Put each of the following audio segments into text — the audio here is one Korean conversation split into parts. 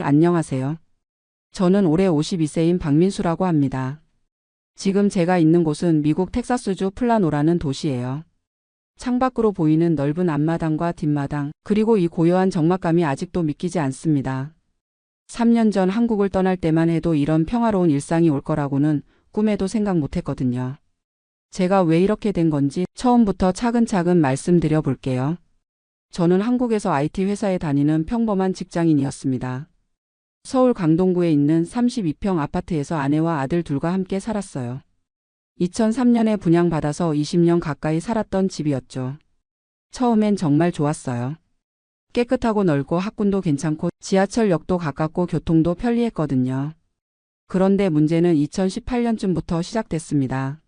안녕하세요. 저는 올해 52세인 박민수라고 합니다. 지금 제가 있는 곳은 미국 텍사스주 플라노라는 도시예요. 창밖으로 보이는 넓은 앞마당과 뒷마당, 그리고 이 고요한 적막감이 아직도 믿기지 않습니다. 3년 전 한국을 떠날 때만 해도 이런 평화로운 일상이 올 거라고는 꿈에도 생각 못했거든요. 제가 왜 이렇게 된 건지 처음부터 차근차근 말씀드려 볼게요. 저는 한국에서 IT 회사에 다니는 평범한 직장인이었습니다. 서울 강동구에 있는 32평 아파트에서 아내와 아들 둘과 함께 살았어요. 2003년에 분양받아서 20년 가까이 살았던 집이었죠. 처음엔 정말 좋았어요. 깨끗하고 넓고 학군도 괜찮고 지하철역도 가깝고 교통도 편리했거든요. 그런데 문제는 2018년쯤부터 시작됐습니다.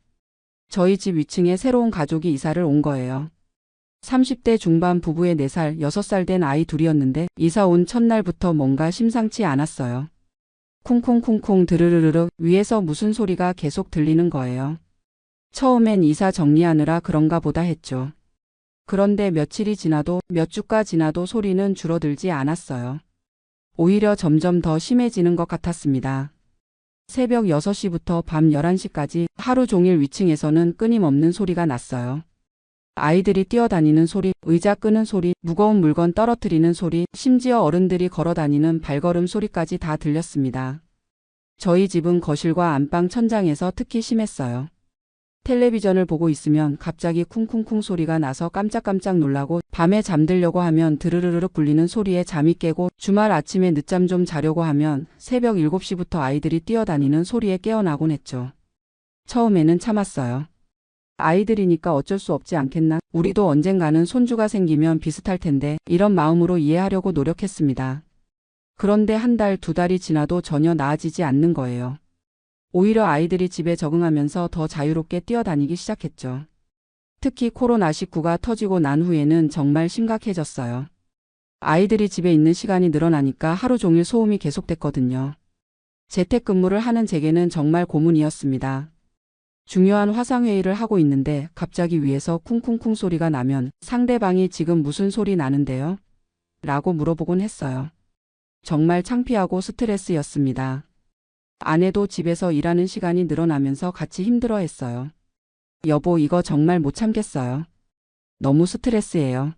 저희 집 위층에 새로운 가족이 이사를 온 거예요. 30대 중반 부부의 4살, 6살 된 아이 둘이었는데 이사 온 첫날부터 뭔가 심상치 않았어요. 쿵쿵쿵쿵 드르르르르 위에서 무슨 소리가 계속 들리는 거예요. 처음엔 이사 정리하느라 그런가 보다 했죠. 그런데 며칠이 지나도 몇 주가 지나도 소리는 줄어들지 않았어요. 오히려 점점 더 심해지는 것 같았습니다. 새벽 6시부터 밤 11시까지 하루 종일 위층에서는 끊임없는 소리가 났어요. 아이들이 뛰어다니는 소리, 의자 끄는 소리, 무거운 물건 떨어뜨리는 소리, 심지어 어른들이 걸어다니는 발걸음 소리까지 다 들렸습니다. 저희 집은 거실과 안방 천장에서 특히 심했어요. 텔레비전을 보고 있으면 갑자기 쿵쿵쿵 소리가 나서 깜짝깜짝 놀라고 밤에 잠들려고 하면 드르르르 굴리는 소리에 잠이 깨고 주말 아침에 늦잠 좀 자려고 하면 새벽 7시부터 아이들이 뛰어다니는 소리에 깨어나곤 했죠. 처음에는 참았어요. 아이들이니까 어쩔 수 없지 않겠나? 우리도 언젠가는 손주가 생기면 비슷할 텐데 이런 마음으로 이해하려고 노력했습니다. 그런데 한 달, 2달이 지나도 전혀 나아지지 않는 거예요. 오히려 아이들이 집에 적응하면서 더 자유롭게 뛰어다니기 시작했죠. 특히 코로나19가 터지고 난 후에는 정말 심각해졌어요. 아이들이 집에 있는 시간이 늘어나니까 하루 종일 소음이 계속됐거든요. 재택근무를 하는 제게는 정말 고문이었습니다. 중요한 화상회의를 하고 있는데 갑자기 위에서 쿵쿵쿵 소리가 나면 상대방이 지금 무슨 소리 나는데요? 라고 물어보곤 했어요. 정말 창피하고 스트레스였습니다. 아내도 집에서 일하는 시간이 늘어나면서 같이 힘들어했어요. 여보, 이거 정말 못 참겠어요. 너무 스트레스예요.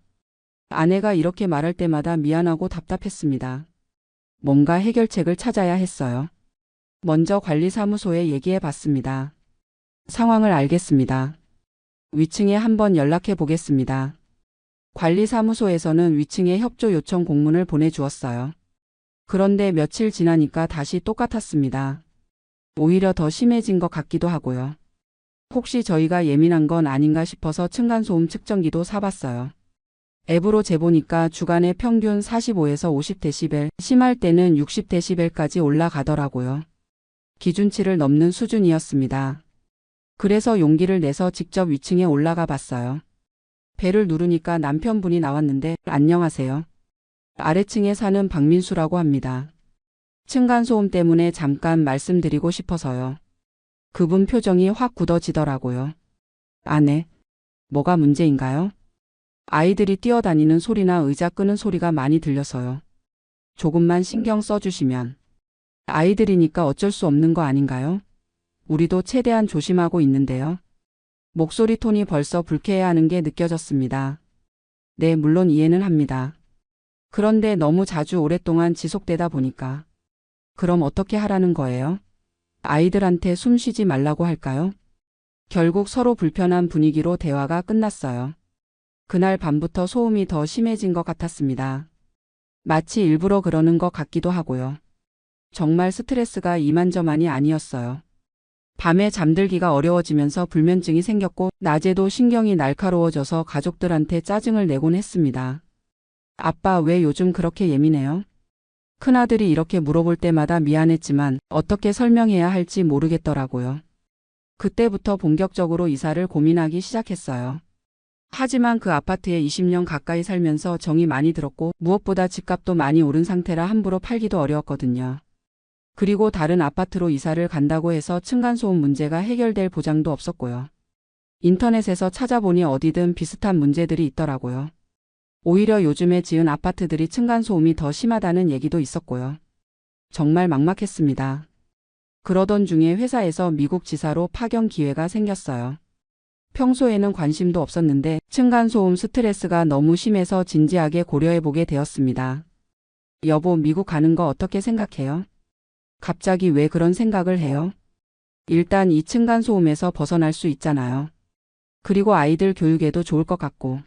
아내가 이렇게 말할 때마다 미안하고 답답했습니다. 뭔가 해결책을 찾아야 했어요. 먼저 관리사무소에 얘기해 봤습니다. 상황을 알겠습니다. 위층에 한번 연락해 보겠습니다. 관리사무소에서는 위층에 협조 요청 공문을 보내주었어요. 그런데 며칠 지나니까 다시 똑같았습니다. 오히려 더 심해진 것 같기도 하고요. 혹시 저희가 예민한 건 아닌가 싶어서 층간소음 측정기도 사봤어요. 앱으로 재보니까 주간에 평균 45에서 50데시벨, 심할 때는 60데시벨까지 올라가더라고요. 기준치를 넘는 수준이었습니다. 그래서 용기를 내서 직접 위층에 올라가 봤어요. 벨을 누르니까 남편분이 나왔는데 안녕하세요. 아래층에 사는 박민수라고 합니다. 층간소음 때문에 잠깐 말씀드리고 싶어서요. 그분 표정이 확 굳어지더라고요. 아내, 뭐가 문제인가요? 아이들이 뛰어다니는 소리나 의자 끄는 소리가 많이 들려서요. 조금만 신경 써주시면. 아이들이니까 어쩔 수 없는 거 아닌가요? 우리도 최대한 조심하고 있는데요. 목소리 톤이 벌써 불쾌해하는 게 느껴졌습니다. 네, 물론 이해는 합니다. 그런데 너무 자주 오랫동안 지속되다 보니까. 그럼 어떻게 하라는 거예요? 아이들한테 숨 쉬지 말라고 할까요? 결국 서로 불편한 분위기로 대화가 끝났어요. 그날 밤부터 소음이 더 심해진 것 같았습니다. 마치 일부러 그러는 것 같기도 하고요. 정말 스트레스가 이만저만이 아니었어요. 밤에 잠들기가 어려워지면서 불면증이 생겼고 낮에도 신경이 날카로워져서 가족들한테 짜증을 내곤 했습니다. 아빠, 왜 요즘 그렇게 예민해요? 큰아들이 이렇게 물어볼 때마다 미안했지만 어떻게 설명해야 할지 모르겠더라고요. 그때부터 본격적으로 이사를 고민하기 시작했어요. 하지만 그 아파트에 20년 가까이 살면서 정이 많이 들었고 무엇보다 집값도 많이 오른 상태라 함부로 팔기도 어려웠거든요. 그리고 다른 아파트로 이사를 간다고 해서 층간소음 문제가 해결될 보장도 없었고요. 인터넷에서 찾아보니 어디든 비슷한 문제들이 있더라고요. 오히려 요즘에 지은 아파트들이 층간소음이 더 심하다는 얘기도 있었고요. 정말 막막했습니다. 그러던 중에 회사에서 미국 지사로 파견 기회가 생겼어요. 평소에는 관심도 없었는데 층간소음 스트레스가 너무 심해서 진지하게 고려해보게 되었습니다. 여보, 미국 가는 거 어떻게 생각해요? 갑자기 왜 그런 생각을 해요? 일단 이 층간소음에서 벗어날 수 있잖아요. 그리고 아이들 교육에도 좋을 것 같고.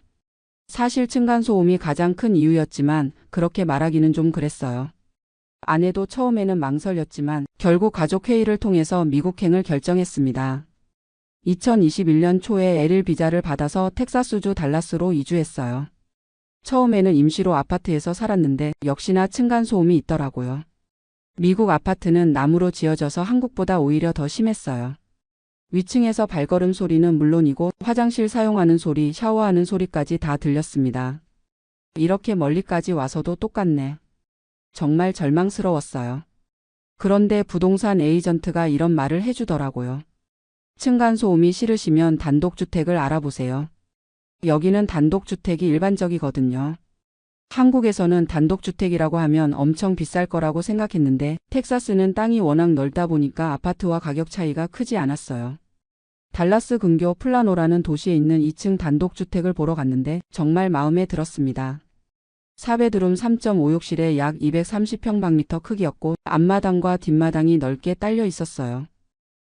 사실 층간소음이 가장 큰 이유였지만 그렇게 말하기는 좀 그랬어요. 아내도 처음에는 망설였지만 결국 가족회의를 통해서 미국행을 결정했습니다. 2021년 초에 L1 비자를 받아서 텍사스주 달라스로 이주했어요. 처음에는 임시로 아파트에서 살았는데 역시나 층간소음이 있더라고요. 미국 아파트는 나무로 지어져서 한국보다 오히려 더 심했어요. 위층에서 발걸음 소리는 물론이고 화장실 사용하는 소리, 샤워하는 소리까지 다 들렸습니다. 이렇게 멀리까지 와서도 똑같네. 정말 절망스러웠어요. 그런데 부동산 에이전트가 이런 말을 해주더라고요. 층간소음이 싫으시면 단독주택을 알아보세요. 여기는 단독주택이 일반적이거든요. 한국에서는 단독주택이라고 하면 엄청 비쌀 거라고 생각했는데 텍사스는 땅이 워낙 넓다 보니까 아파트와 가격 차이가 크지 않았어요. 달라스 근교 플라노라는 도시에 있는 2층 단독주택을 보러 갔는데 정말 마음에 들었습니다. 4베드룸 3.5욕실에 약 230평방미터 크기였고 앞마당과 뒷마당이 넓게 딸려 있었어요.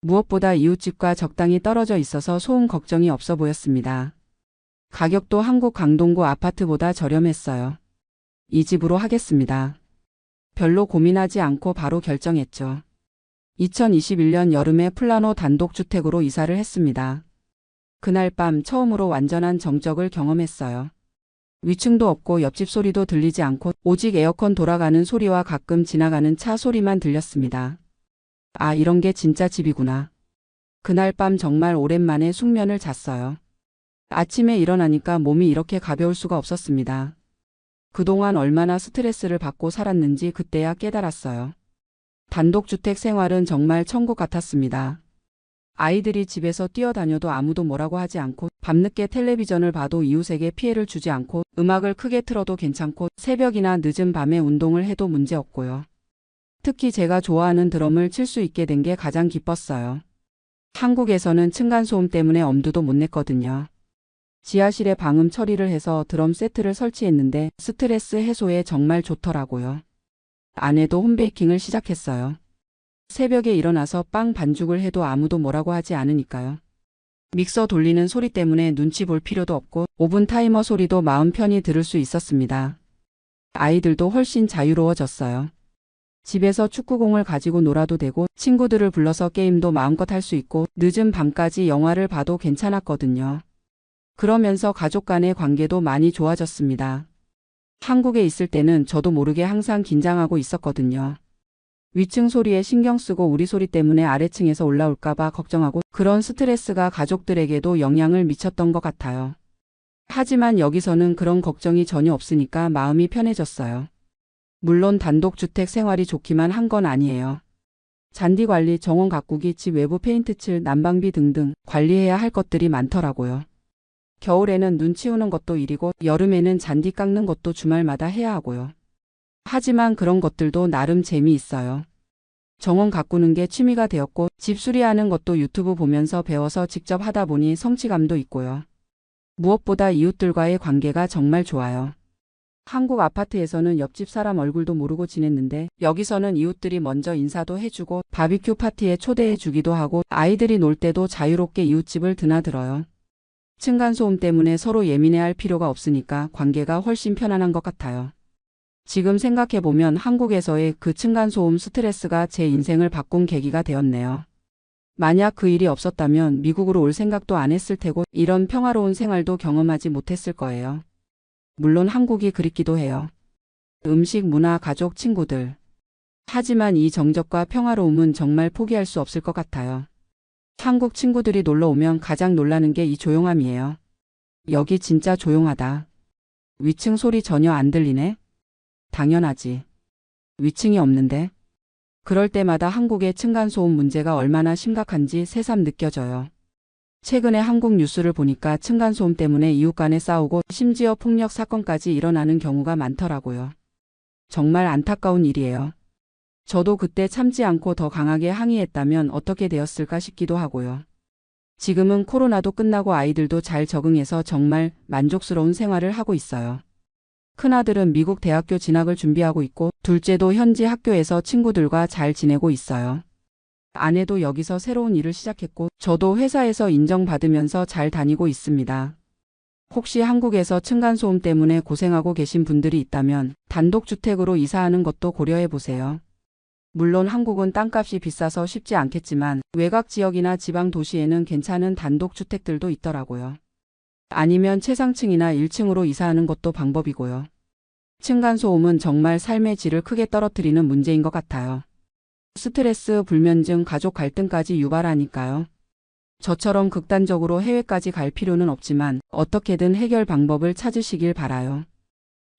무엇보다 이웃집과 적당히 떨어져 있어서 소음 걱정이 없어 보였습니다. 가격도 한국 강동구 아파트보다 저렴했어요. 이 집으로 하겠습니다. 별로 고민하지 않고 바로 결정했죠. 2021년 여름에 플라노 단독주택으로 이사를 했습니다. 그날 밤 처음으로 완전한 정적을 경험했어요. 위층도 없고 옆집 소리도 들리지 않고 오직 에어컨 돌아가는 소리와 가끔 지나가는 차 소리만 들렸습니다. 아, 이런 게 진짜 집이구나. 그날 밤 정말 오랜만에 숙면을 잤어요. 아침에 일어나니까 몸이 이렇게 가벼울 수가 없었습니다. 그동안 얼마나 스트레스를 받고 살았는지 그때야 깨달았어요. 단독주택 생활은 정말 천국 같았습니다. 아이들이 집에서 뛰어다녀도 아무도 뭐라고 하지 않고 밤늦게 텔레비전을 봐도 이웃에게 피해를 주지 않고 음악을 크게 틀어도 괜찮고 새벽이나 늦은 밤에 운동을 해도 문제없고요. 특히 제가 좋아하는 드럼을 칠 수 있게 된 게 가장 기뻤어요. 한국에서는 층간소음 때문에 엄두도 못 냈거든요. 지하실에 방음 처리를 해서 드럼 세트를 설치했는데 스트레스 해소에 정말 좋더라고요. 아내도 홈베이킹을 시작했어요. 새벽에 일어나서 빵 반죽을 해도 아무도 뭐라고 하지 않으니까요. 믹서 돌리는 소리 때문에 눈치 볼 필요도 없고 오븐 타이머 소리도 마음 편히 들을 수 있었습니다. 아이들도 훨씬 자유로워졌어요. 집에서 축구공을 가지고 놀아도 되고 친구들을 불러서 게임도 마음껏 할 수 있고 늦은 밤까지 영화를 봐도 괜찮았거든요. 그러면서 가족 간의 관계도 많이 좋아졌습니다. 한국에 있을 때는 저도 모르게 항상 긴장하고 있었거든요. 위층 소리에 신경 쓰고 우리 소리 때문에 아래층에서 올라올까봐 걱정하고 그런 스트레스가 가족들에게도 영향을 미쳤던 것 같아요. 하지만 여기서는 그런 걱정이 전혀 없으니까 마음이 편해졌어요. 물론 단독주택 생활이 좋기만 한 건 아니에요. 잔디 관리, 정원 가꾸기, 집 외부 페인트 칠, 난방비 등등 관리해야 할 것들이 많더라고요. 겨울에는 눈 치우는 것도 일이고 여름에는 잔디 깎는 것도 주말마다 해야 하고요. 하지만 그런 것들도 나름 재미있어요. 정원 가꾸는 게 취미가 되었고 집 수리하는 것도 유튜브 보면서 배워서 직접 하다 보니 성취감도 있고요. 무엇보다 이웃들과의 관계가 정말 좋아요. 한국 아파트에서는 옆집 사람 얼굴도 모르고 지냈는데 여기서는 이웃들이 먼저 인사도 해주고 바비큐 파티에 초대해 주기도 하고 아이들이 놀 때도 자유롭게 이웃집을 드나들어요. 층간소음 때문에 서로 예민해할 필요가 없으니까 관계가 훨씬 편안한 것 같아요. 지금 생각해보면 한국에서의 그 층간소음 스트레스가 제 인생을 바꾼 계기가 되었네요. 만약 그 일이 없었다면 미국으로 올 생각도 안 했을 테고 이런 평화로운 생활도 경험하지 못했을 거예요. 물론 한국이 그립기도 해요. 음식, 문화, 가족, 친구들. 하지만 이 정적과 평화로움은 정말 포기할 수 없을 것 같아요. 한국 친구들이 놀러 오면 가장 놀라는 게 이 조용함이에요. 여기 진짜 조용하다. 위층 소리 전혀 안 들리네? 당연하지. 위층이 없는데. 그럴 때마다 한국의 층간소음 문제가 얼마나 심각한지 새삼 느껴져요. 최근에 한국 뉴스를 보니까 층간소음 때문에 이웃 간에 싸우고 심지어 폭력 사건까지 일어나는 경우가 많더라고요. 정말 안타까운 일이에요. 저도 그때 참지 않고 더 강하게 항의했다면 어떻게 되었을까 싶기도 하고요. 지금은 코로나도 끝나고 아이들도 잘 적응해서 정말 만족스러운 생활을 하고 있어요. 큰아들은 미국 대학교 진학을 준비하고 있고 둘째도 현지 학교에서 친구들과 잘 지내고 있어요. 아내도 여기서 새로운 일을 시작했고 저도 회사에서 인정받으면서 잘 다니고 있습니다. 혹시 한국에서 층간소음 때문에 고생하고 계신 분들이 있다면 단독주택으로 이사하는 것도 고려해 보세요. 물론 한국은 땅값이 비싸서 쉽지 않겠지만 외곽 지역이나 지방 도시에는 괜찮은 단독주택들도 있더라고요. 아니면 최상층이나 1층으로 이사하는 것도 방법이고요. 층간소음은 정말 삶의 질을 크게 떨어뜨리는 문제인 것 같아요. 스트레스, 불면증, 가족 갈등까지 유발하니까요. 저처럼 극단적으로 해외까지 갈 필요는 없지만 어떻게든 해결 방법을 찾으시길 바라요.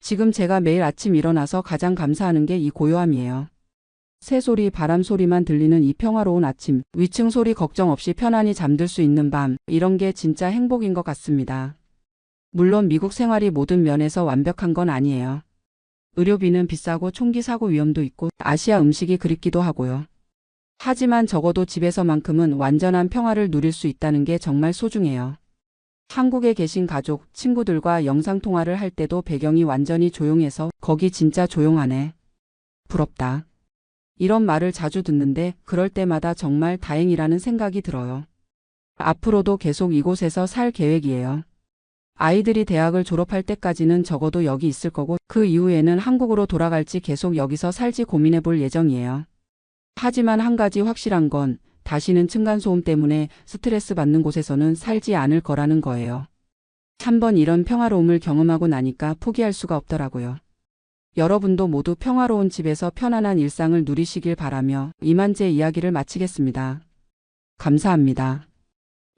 지금 제가 매일 아침 일어나서 가장 감사하는 게 이 고요함이에요. 새소리, 바람소리만 들리는 이 평화로운 아침, 위층 소리 걱정 없이 편안히 잠들 수 있는 밤, 이런 게 진짜 행복인 것 같습니다. 물론 미국 생활이 모든 면에서 완벽한 건 아니에요. 의료비는 비싸고 총기 사고 위험도 있고 아시아 음식이 그립기도 하고요. 하지만 적어도 집에서만큼은 완전한 평화를 누릴 수 있다는 게 정말 소중해요. 한국에 계신 가족, 친구들과 영상통화를 할 때도 배경이 완전히 조용해서 거기 진짜 조용하네. 부럽다. 이런 말을 자주 듣는데 그럴 때마다 정말 다행이라는 생각이 들어요. 앞으로도 계속 이곳에서 살 계획이에요. 아이들이 대학을 졸업할 때까지는 적어도 여기 있을 거고 그 이후에는 한국으로 돌아갈지 계속 여기서 살지 고민해 볼 예정이에요. 하지만 한 가지 확실한 건 다시는 층간소음 때문에 스트레스 받는 곳에서는 살지 않을 거라는 거예요. 한번 이런 평화로움을 경험하고 나니까 포기할 수가 없더라고요. 여러분도 모두 평화로운 집에서 편안한 일상을 누리시길 바라며 이만 제 이야기를 마치겠습니다. 감사합니다.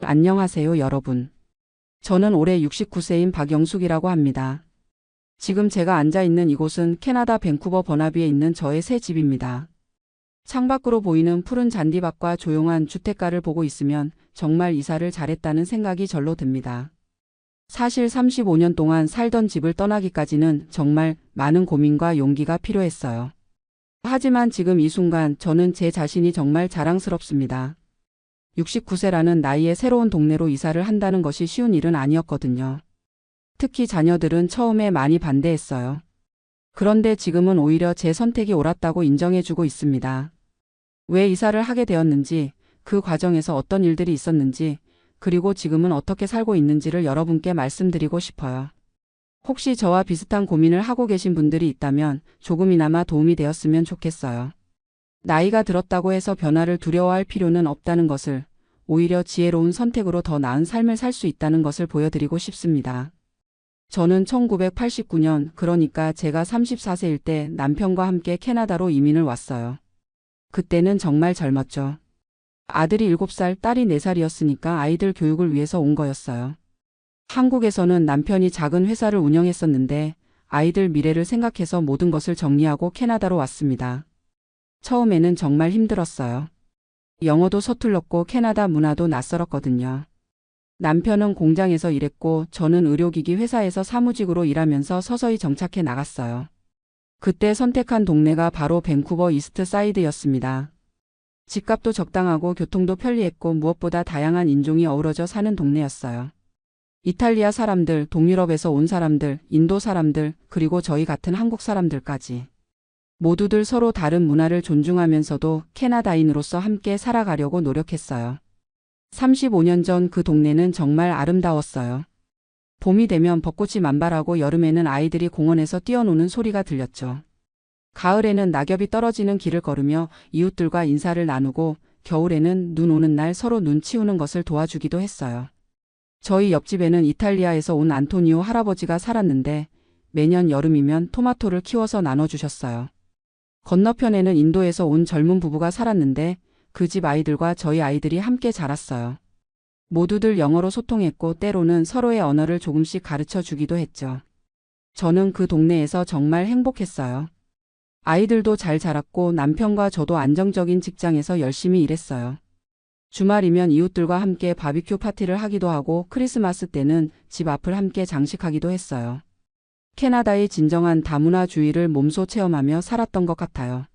안녕하세요, 여러분. 저는 올해 69세인 박영숙이라고 합니다. 지금 제가 앉아 있는 이곳은 캐나다 밴쿠버 버나비에 있는 저의 새 집입니다. 창밖으로 보이는 푸른 잔디밭과 조용한 주택가를 보고 있으면 정말 이사를 잘했다는 생각이 절로 듭니다. 사실 35년 동안 살던 집을 떠나기까지는 정말 많은 고민과 용기가 필요했어요. 하지만 지금 이 순간 저는 제 자신이 정말 자랑스럽습니다. 69세라는 나이에 새로운 동네로 이사를 한다는 것이 쉬운 일은 아니었거든요. 특히 자녀들은 처음에 많이 반대했어요. 그런데 지금은 오히려 제 선택이 옳았다고 인정해주고 있습니다. 왜 이사를 하게 되었는지, 그 과정에서 어떤 일들이 있었는지, 그리고 지금은 어떻게 살고 있는지를 여러분께 말씀드리고 싶어요. 혹시 저와 비슷한 고민을 하고 계신 분들이 있다면 조금이나마 도움이 되었으면 좋겠어요. 나이가 들었다고 해서 변화를 두려워할 필요는 없다는 것을, 오히려 지혜로운 선택으로 더 나은 삶을 살 수 있다는 것을 보여드리고 싶습니다. 저는 1989년, 그러니까 제가 34세일 때 남편과 함께 캐나다로 이민을 왔어요. 그때는 정말 젊었죠. 아들이 7살, 딸이 4살이었으니까 아이들 교육을 위해서 온 거였어요. 한국에서는 남편이 작은 회사를 운영했었는데 아이들 미래를 생각해서 모든 것을 정리하고 캐나다로 왔습니다. 처음에는 정말 힘들었어요. 영어도 서툴렀고 캐나다 문화도 낯설었거든요. 남편은 공장에서 일했고 저는 의료기기 회사에서 사무직으로 일하면서 서서히 정착해 나갔어요. 그때 선택한 동네가 바로 밴쿠버 이스트 사이드였습니다. 집값도 적당하고 교통도 편리했고 무엇보다 다양한 인종이 어우러져 사는 동네였어요. 이탈리아 사람들, 동유럽에서 온 사람들, 인도 사람들, 그리고 저희 같은 한국 사람들까지. 모두들 서로 다른 문화를 존중하면서도 캐나다인으로서 함께 살아가려고 노력했어요. 35년 전 그 동네는 정말 아름다웠어요. 봄이 되면 벚꽃이 만발하고 여름에는 아이들이 공원에서 뛰어노는 소리가 들렸죠. 가을에는 낙엽이 떨어지는 길을 걸으며 이웃들과 인사를 나누고 겨울에는 눈 오는 날 서로 눈 치우는 것을 도와주기도 했어요. 저희 옆집에는 이탈리아에서 온 안토니오 할아버지가 살았는데 매년 여름이면 토마토를 키워서 나눠주셨어요. 건너편에는 인도에서 온 젊은 부부가 살았는데 그 집 아이들과 저희 아이들이 함께 자랐어요. 모두들 영어로 소통했고 때로는 서로의 언어를 조금씩 가르쳐 주기도 했죠. 저는 그 동네에서 정말 행복했어요. 아이들도 잘 자랐고 남편과 저도 안정적인 직장에서 열심히 일했어요. 주말이면 이웃들과 함께 바비큐 파티를 하기도 하고 크리스마스 때는 집 앞을 함께 장식하기도 했어요. 캐나다의 진정한 다문화주의를 몸소 체험하며 살았던 것 같아요.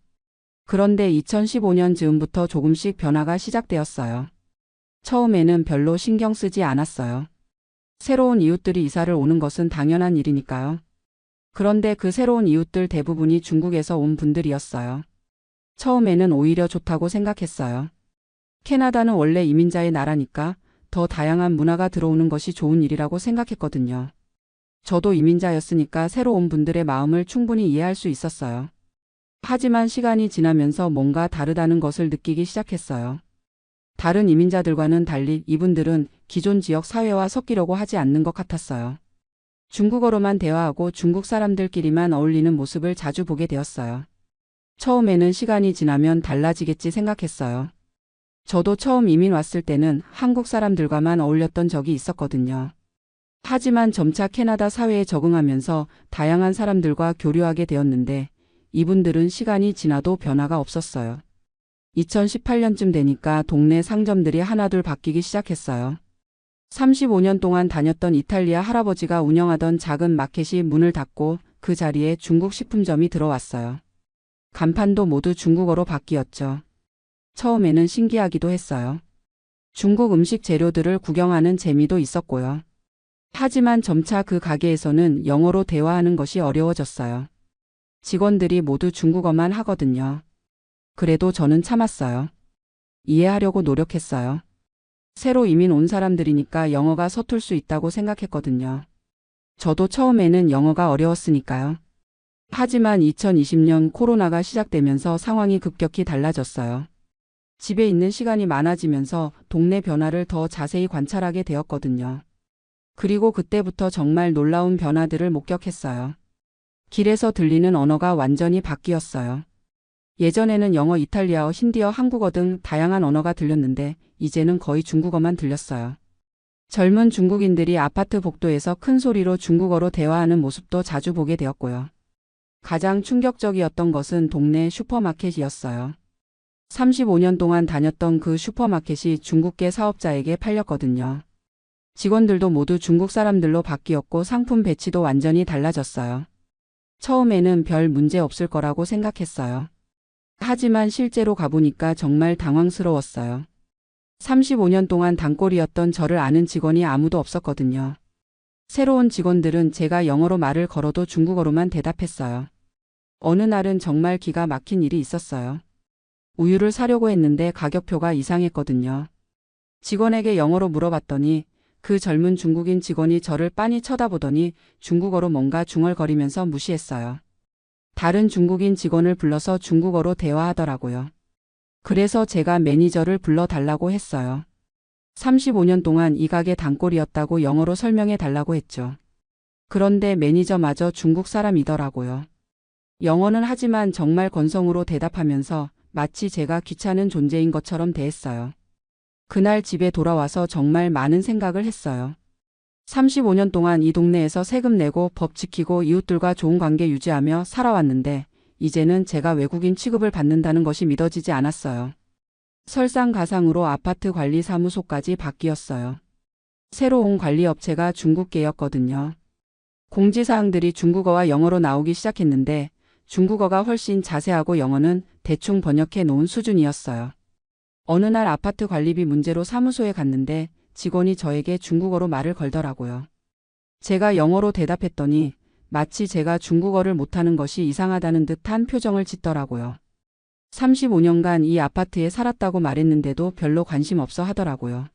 그런데 2015년 즈음부터 조금씩 변화가 시작되었어요. 처음에는 별로 신경 쓰지 않았어요. 새로운 이웃들이 이사를 오는 것은 당연한 일이니까요. 그런데 그 새로운 이웃들 대부분이 중국에서 온 분들이었어요. 처음에는 오히려 좋다고 생각했어요. 캐나다는 원래 이민자의 나라니까 더 다양한 문화가 들어오는 것이 좋은 일이라고 생각했거든요. 저도 이민자였으니까 새로 온 분들의 마음을 충분히 이해할 수 있었어요. 하지만 시간이 지나면서 뭔가 다르다는 것을 느끼기 시작했어요. 다른 이민자들과는 달리 이분들은 기존 지역 사회와 섞이려고 하지 않는 것 같았어요. 중국어로만 대화하고 중국 사람들끼리만 어울리는 모습을 자주 보게 되었어요. 처음에는 시간이 지나면 달라지겠지 생각했어요. 저도 처음 이민 왔을 때는 한국 사람들과만 어울렸던 적이 있었거든요. 하지만 점차 캐나다 사회에 적응하면서 다양한 사람들과 교류하게 되었는데 이분들은 시간이 지나도 변화가 없었어요. 2018년쯤 되니까 동네 상점들이 하나둘 바뀌기 시작했어요. 35년 동안 다녔던 이탈리아 할아버지가 운영하던 작은 마켓이 문을 닫고 그 자리에 중국 식품점이 들어왔어요. 간판도 모두 중국어로 바뀌었죠. 처음에는 신기하기도 했어요. 중국 음식 재료들을 구경하는 재미도 있었고요. 하지만 점차 그 가게에서는 영어로 대화하는 것이 어려워졌어요. 직원들이 모두 중국어만 하거든요. 그래도 저는 참았어요. 이해하려고 노력했어요. 새로 이민 온 사람들이니까 영어가 서툴 수 있다고 생각했거든요. 저도 처음에는 영어가 어려웠으니까요. 하지만 2020년 코로나가 시작되면서 상황이 급격히 달라졌어요. 집에 있는 시간이 많아지면서 동네 변화를 더 자세히 관찰하게 되었거든요. 그리고 그때부터 정말 놀라운 변화들을 목격했어요. 길에서 들리는 언어가 완전히 바뀌었어요. 예전에는 영어, 이탈리아어, 힌디어, 한국어 등 다양한 언어가 들렸는데 이제는 거의 중국어만 들렸어요. 젊은 중국인들이 아파트 복도에서 큰 소리로 중국어로 대화하는 모습도 자주 보게 되었고요. 가장 충격적이었던 것은 동네 슈퍼마켓이었어요. 35년 동안 다녔던 그 슈퍼마켓이 중국계 사업자에게 팔렸거든요. 직원들도 모두 중국 사람들로 바뀌었고 상품 배치도 완전히 달라졌어요. 처음에는 별 문제 없을 거라고 생각했어요. 하지만 실제로 가보니까 정말 당황스러웠어요. 35년 동안 단골이었던 저를 아는 직원이 아무도 없었거든요. 새로운 직원들은 제가 영어로 말을 걸어도 중국어로만 대답했어요. 어느 날은 정말 기가 막힌 일이 있었어요. 우유를 사려고 했는데 가격표가 이상했거든요. 직원에게 영어로 물어봤더니 그 젊은 중국인 직원이 저를 빤히 쳐다보더니 중국어로 뭔가 중얼거리면서 무시했어요. 다른 중국인 직원을 불러서 중국어로 대화하더라고요. 그래서 제가 매니저를 불러달라고 했어요. 35년 동안 이 가게 단골이었다고 영어로 설명해 달라고 했죠. 그런데 매니저마저 중국 사람이더라고요. 영어는 하지만 정말 건성으로 대답하면서 마치 제가 귀찮은 존재인 것처럼 대했어요. 그날 집에 돌아와서 정말 많은 생각을 했어요. 35년 동안 이 동네에서 세금 내고 법 지키고 이웃들과 좋은 관계 유지하며 살아왔는데 이제는 제가 외국인 취급을 받는다는 것이 믿어지지 않았어요. 설상가상으로 아파트 관리 사무소까지 바뀌었어요. 새로 온 관리업체가 중국계였거든요. 공지사항들이 중국어와 영어로 나오기 시작했는데 중국어가 훨씬 자세하고 영어는 대충 번역해 놓은 수준이었어요. 어느 날 아파트 관리비 문제로 사무소에 갔는데 직원이 저에게 중국어로 말을 걸더라고요. 제가 영어로 대답했더니 마치 제가 중국어를 못하는 것이 이상하다는 듯한 표정을 짓더라고요. 35년간 이 아파트에 살았다고 말했는데도 별로 관심 없어 하더라고요.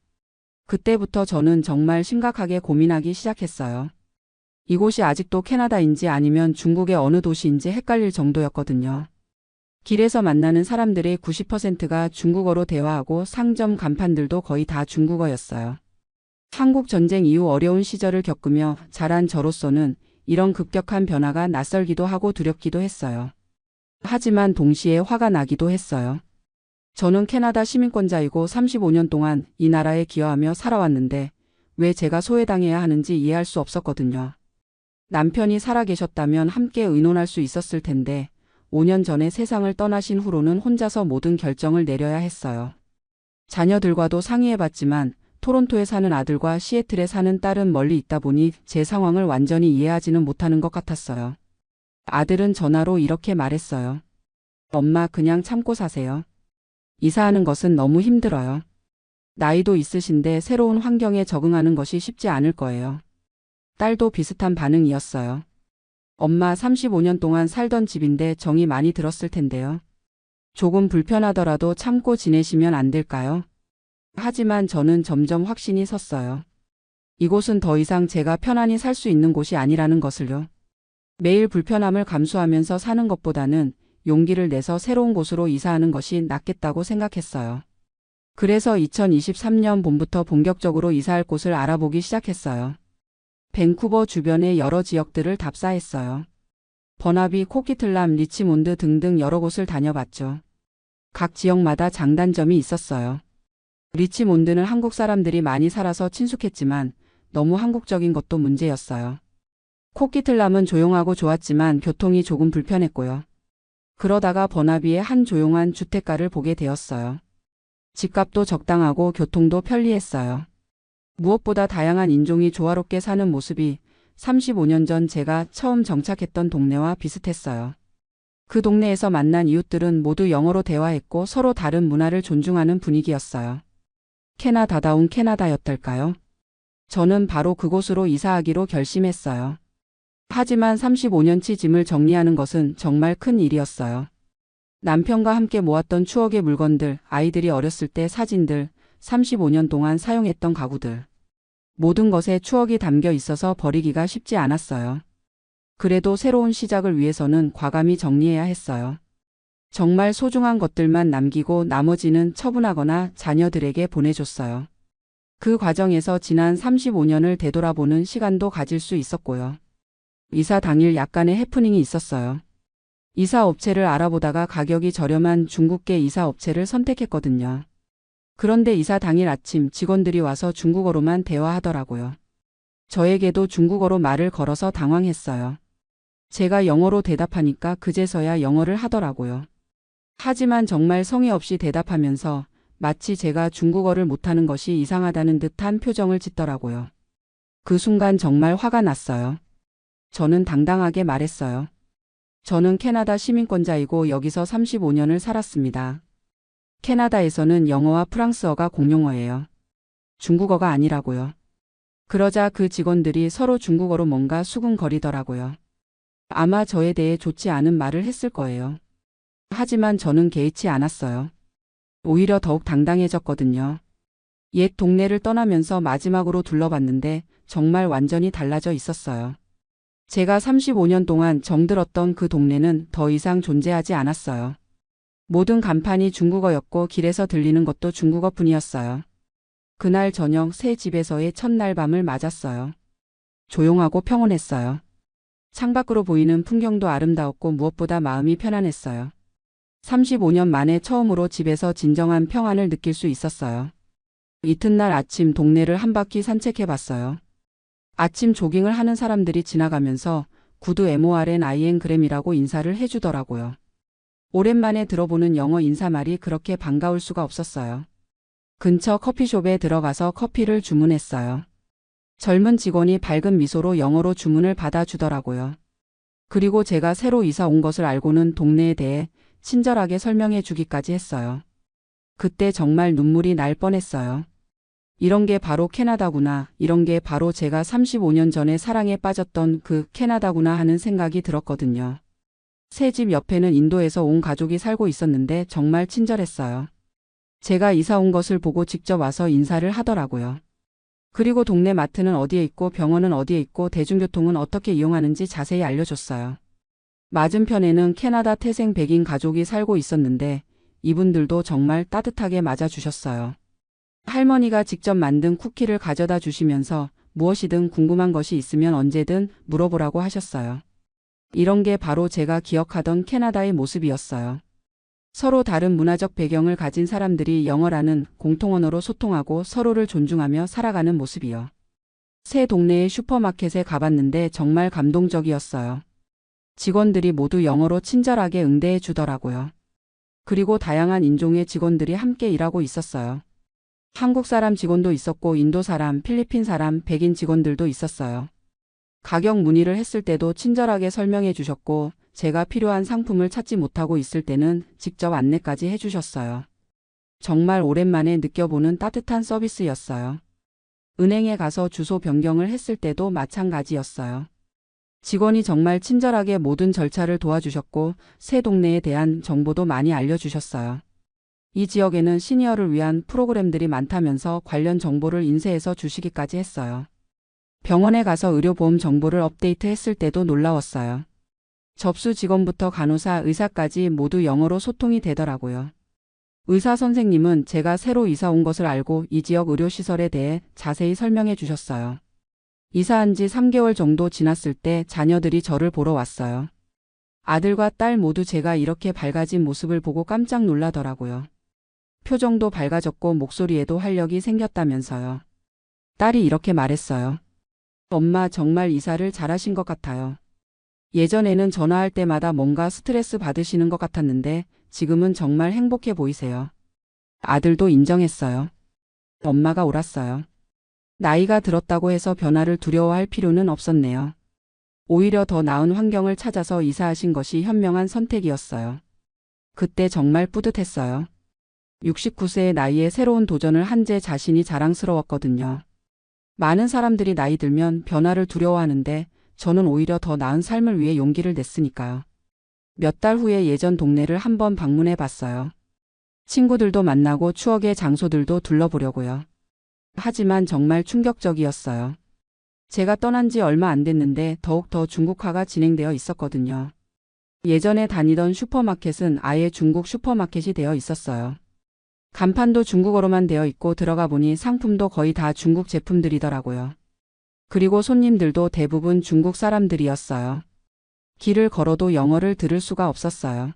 그때부터 저는 정말 심각하게 고민하기 시작했어요. 이곳이 아직도 캐나다인지 아니면 중국의 어느 도시인지 헷갈릴 정도였거든요. 길에서 만나는 사람들의 90%가 중국어로 대화하고 상점 간판들도 거의 다 중국어였어요. 한국 전쟁 이후 어려운 시절을 겪으며 자란 저로서는 이런 급격한 변화가 낯설기도 하고 두렵기도 했어요. 하지만 동시에 화가 나기도 했어요. 저는 캐나다 시민권자이고 35년 동안 이 나라에 기여하며 살아왔는데 왜 제가 소외당해야 하는지 이해할 수 없었거든요. 남편이 살아계셨다면 함께 의논할 수 있었을 텐데 5년 전에 세상을 떠나신 후로는 혼자서 모든 결정을 내려야 했어요. 자녀들과도 상의해봤지만 토론토에 사는 아들과 시애틀에 사는 딸은 멀리 있다 보니 제 상황을 완전히 이해하지는 못하는 것 같았어요. 아들은 전화로 이렇게 말했어요. 엄마 그냥 참고 사세요. 이사하는 것은 너무 힘들어요. 나이도 있으신데 새로운 환경에 적응하는 것이 쉽지 않을 거예요. 딸도 비슷한 반응이었어요. 엄마 35년 동안 살던 집인데 정이 많이 들었을 텐데요. 조금 불편하더라도 참고 지내시면 안 될까요? 하지만 저는 점점 확신이 섰어요. 이곳은 더 이상 제가 편안히 살 수 있는 곳이 아니라는 것을요. 매일 불편함을 감수하면서 사는 것보다는 용기를 내서 새로운 곳으로 이사하는 것이 낫겠다고 생각했어요. 그래서 2023년 봄부터 본격적으로 이사할 곳을 알아보기 시작했어요. 밴쿠버 주변의 여러 지역들을 답사했어요. 버나비, 코키틀람, 리치몬드 등등 여러 곳을 다녀봤죠. 각 지역마다 장단점이 있었어요. 리치몬드는 한국 사람들이 많이 살아서 친숙했지만 너무 한국적인 것도 문제였어요. 코키틀람은 조용하고 좋았지만 교통이 조금 불편했고요. 그러다가 버나비의 한 조용한 주택가를 보게 되었어요. 집값도 적당하고 교통도 편리했어요. 무엇보다 다양한 인종이 조화롭게 사는 모습이 35년 전 제가 처음 정착했던 동네와 비슷했어요. 그 동네에서 만난 이웃들은 모두 영어로 대화했고 서로 다른 문화를 존중하는 분위기였어요. 캐나다다운 캐나다였달까요? 저는 바로 그곳으로 이사하기로 결심했어요. 하지만 35년치 짐을 정리하는 것은 정말 큰 일이었어요. 남편과 함께 모았던 추억의 물건들, 아이들이 어렸을 때 사진들, 35년 동안 사용했던 가구들. 모든 것에 추억이 담겨 있어서 버리기가 쉽지 않았어요. 그래도 새로운 시작을 위해서는 과감히 정리해야 했어요. 정말 소중한 것들만 남기고 나머지는 처분하거나 자녀들에게 보내줬어요. 그 과정에서 지난 35년을 되돌아보는 시간도 가질 수 있었고요. 이사 당일 약간의 해프닝이 있었어요. 이사 업체를 알아보다가 가격이 저렴한 중국계 이사 업체를 선택했거든요. 그런데 이사 당일 아침 직원들이 와서 중국어로만 대화하더라고요. 저에게도 중국어로 말을 걸어서 당황했어요. 제가 영어로 대답하니까 그제서야 영어를 하더라고요. 하지만 정말 성의 없이 대답하면서 마치 제가 중국어를 못하는 것이 이상하다는 듯한 표정을 짓더라고요. 그 순간 정말 화가 났어요. 저는 당당하게 말했어요. 저는 캐나다 시민권자이고 여기서 35년을 살았습니다. 캐나다에서는 영어와 프랑스어가 공용어예요. 중국어가 아니라고요. 그러자 그 직원들이 서로 중국어로 뭔가 수군거리더라고요. 아마 저에 대해 좋지 않은 말을 했을 거예요. 하지만 저는 개의치 않았어요. 오히려 더욱 당당해졌거든요. 옛 동네를 떠나면서 마지막으로 둘러봤는데 정말 완전히 달라져 있었어요. 제가 35년 동안 정들었던 그 동네는 더 이상 존재하지 않았어요. 모든 간판이 중국어였고 길에서 들리는 것도 중국어뿐이었어요. 그날 저녁 새 집에서의 첫날 밤을 맞았어요. 조용하고 평온했어요. 창밖으로 보이는 풍경도 아름다웠고 무엇보다 마음이 편안했어요. 35년 만에 처음으로 집에서 진정한 평안을 느낄 수 있었어요. 이튿날 아침 동네를 한 바퀴 산책해봤어요. 아침 조깅을 하는 사람들이 지나가면서 구두 MORNING이라고 인사를 해주더라고요. 오랜만에 들어보는 영어 인사말이 그렇게 반가울 수가 없었어요. 근처 커피숍에 들어가서 커피를 주문했어요. 젊은 직원이 밝은 미소로 영어로 주문을 받아주더라고요. 그리고 제가 새로 이사 온 것을 알고는 동네에 대해 친절하게 설명해 주기까지 했어요. 그때 정말 눈물이 날 뻔했어요. 이런 게 바로 캐나다구나, 이런 게 바로 제가 35년 전에 사랑에 빠졌던 그 캐나다구나 하는 생각이 들었거든요. 새 집 옆에는 인도에서 온 가족이 살고 있었는데 정말 친절했어요. 제가 이사 온 것을 보고 직접 와서 인사를 하더라고요. 그리고 동네 마트는 어디에 있고 병원은 어디에 있고 대중교통은 어떻게 이용하는지 자세히 알려줬어요. 맞은편에는 캐나다 태생 백인 가족이 살고 있었는데 이분들도 정말 따뜻하게 맞아주셨어요. 할머니가 직접 만든 쿠키를 가져다 주시면서 무엇이든 궁금한 것이 있으면 언제든 물어보라고 하셨어요. 이런 게 바로 제가 기억하던 캐나다의 모습이었어요. 서로 다른 문화적 배경을 가진 사람들이 영어라는 공통언어로 소통하고 서로를 존중하며 살아가는 모습이요. 새 동네의 슈퍼마켓에 가봤는데 정말 감동적이었어요. 직원들이 모두 영어로 친절하게 응대해 주더라고요. 그리고 다양한 인종의 직원들이 함께 일하고 있었어요. 한국 사람 직원도 있었고 인도 사람, 필리핀 사람, 백인 직원들도 있었어요. 가격 문의를 했을 때도 친절하게 설명해 주셨고 제가 필요한 상품을 찾지 못하고 있을 때는 직접 안내까지 해주셨어요. 정말 오랜만에 느껴보는 따뜻한 서비스였어요. 은행에 가서 주소 변경을 했을 때도 마찬가지였어요. 직원이 정말 친절하게 모든 절차를 도와주셨고 새 동네에 대한 정보도 많이 알려주셨어요. 이 지역에는 시니어를 위한 프로그램들이 많다면서 관련 정보를 인쇄해서 주시기까지 했어요. 병원에 가서 의료보험 정보를 업데이트했을 때도 놀라웠어요. 접수 직원부터 간호사, 의사까지 모두 영어로 소통이 되더라고요. 의사 선생님은 제가 새로 이사 온 것을 알고 이 지역 의료시설에 대해 자세히 설명해 주셨어요. 이사한 지 3개월 정도 지났을 때 자녀들이 저를 보러 왔어요. 아들과 딸 모두 제가 이렇게 밝아진 모습을 보고 깜짝 놀라더라고요. 표정도 밝아졌고 목소리에도 활력이 생겼다면서요. 딸이 이렇게 말했어요. 엄마 정말 이사를 잘하신 것 같아요. 예전에는 전화할 때마다 뭔가 스트레스 받으시는 것 같았는데 지금은 정말 행복해 보이세요. 아들도 인정했어요. 엄마가 옳았어요. 나이가 들었다고 해서 변화를 두려워할 필요는 없었네요. 오히려 더 나은 환경을 찾아서 이사하신 것이 현명한 선택이었어요. 그때 정말 뿌듯했어요. 69세의 나이에 새로운 도전을 한 제 자신이 자랑스러웠거든요. 많은 사람들이 나이 들면 변화를 두려워하는데 저는 오히려 더 나은 삶을 위해 용기를 냈으니까요. 몇 달 후에 예전 동네를 한번 방문해 봤어요. 친구들도 만나고 추억의 장소들도 둘러보려고요. 하지만 정말 충격적이었어요. 제가 떠난 지 얼마 안 됐는데 더욱더 중국화가 진행되어 있었거든요. 예전에 다니던 슈퍼마켓은 아예 중국 슈퍼마켓이 되어 있었어요. 간판도 중국어로만 되어 있고 들어가 보니 상품도 거의 다 중국 제품들이더라고요. 그리고 손님들도 대부분 중국 사람들이었어요. 길을 걸어도 영어를 들을 수가 없었어요.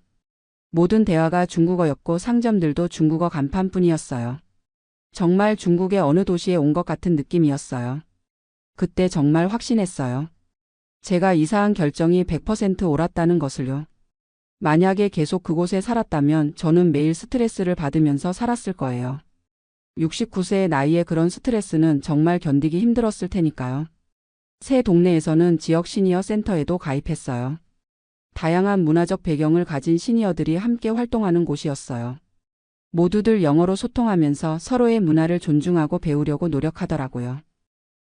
모든 대화가 중국어였고 상점들도 중국어 간판뿐이었어요. 정말 중국의 어느 도시에 온 것 같은 느낌이었어요. 그때 정말 확신했어요. 제가 이사한 결정이 100% 옳았다는 것을요. 만약에 계속 그곳에 살았다면 저는 매일 스트레스를 받으면서 살았을 거예요. 69세의 나이에 그런 스트레스는 정말 견디기 힘들었을 테니까요. 새 동네에서는 지역 시니어 센터에도 가입했어요. 다양한 문화적 배경을 가진 시니어들이 함께 활동하는 곳이었어요. 모두들 영어로 소통하면서 서로의 문화를 존중하고 배우려고 노력하더라고요.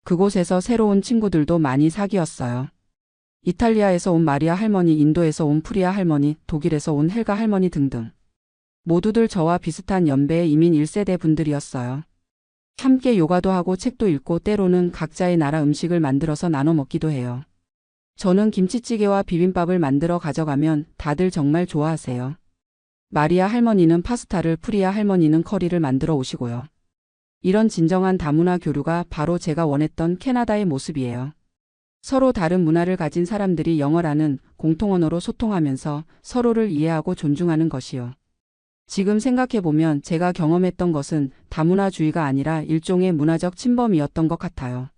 그곳에서 새로운 친구들도 많이 사귀었어요. 이탈리아에서 온 마리아 할머니, 인도에서 온 프리아 할머니, 독일에서 온 헬가 할머니 등등. 모두들 저와 비슷한 연배의 이민 1세대 분들이었어요. 함께 요가도 하고 책도 읽고 때로는 각자의 나라 음식을 만들어서 나눠 먹기도 해요. 저는 김치찌개와 비빔밥을 만들어 가져가면 다들 정말 좋아하세요. 마리아 할머니는 파스타를, 프리아 할머니는 커리를 만들어 오시고요. 이런 진정한 다문화 교류가 바로 제가 원했던 캐나다의 모습이에요. 서로 다른 문화를 가진 사람들이 영어라는 공통언어로 소통하면서 서로를 이해하고 존중하는 것이요. 지금 생각해보면 제가 경험했던 것은 다문화주의가 아니라 일종의 문화적 침범이었던 것 같아요.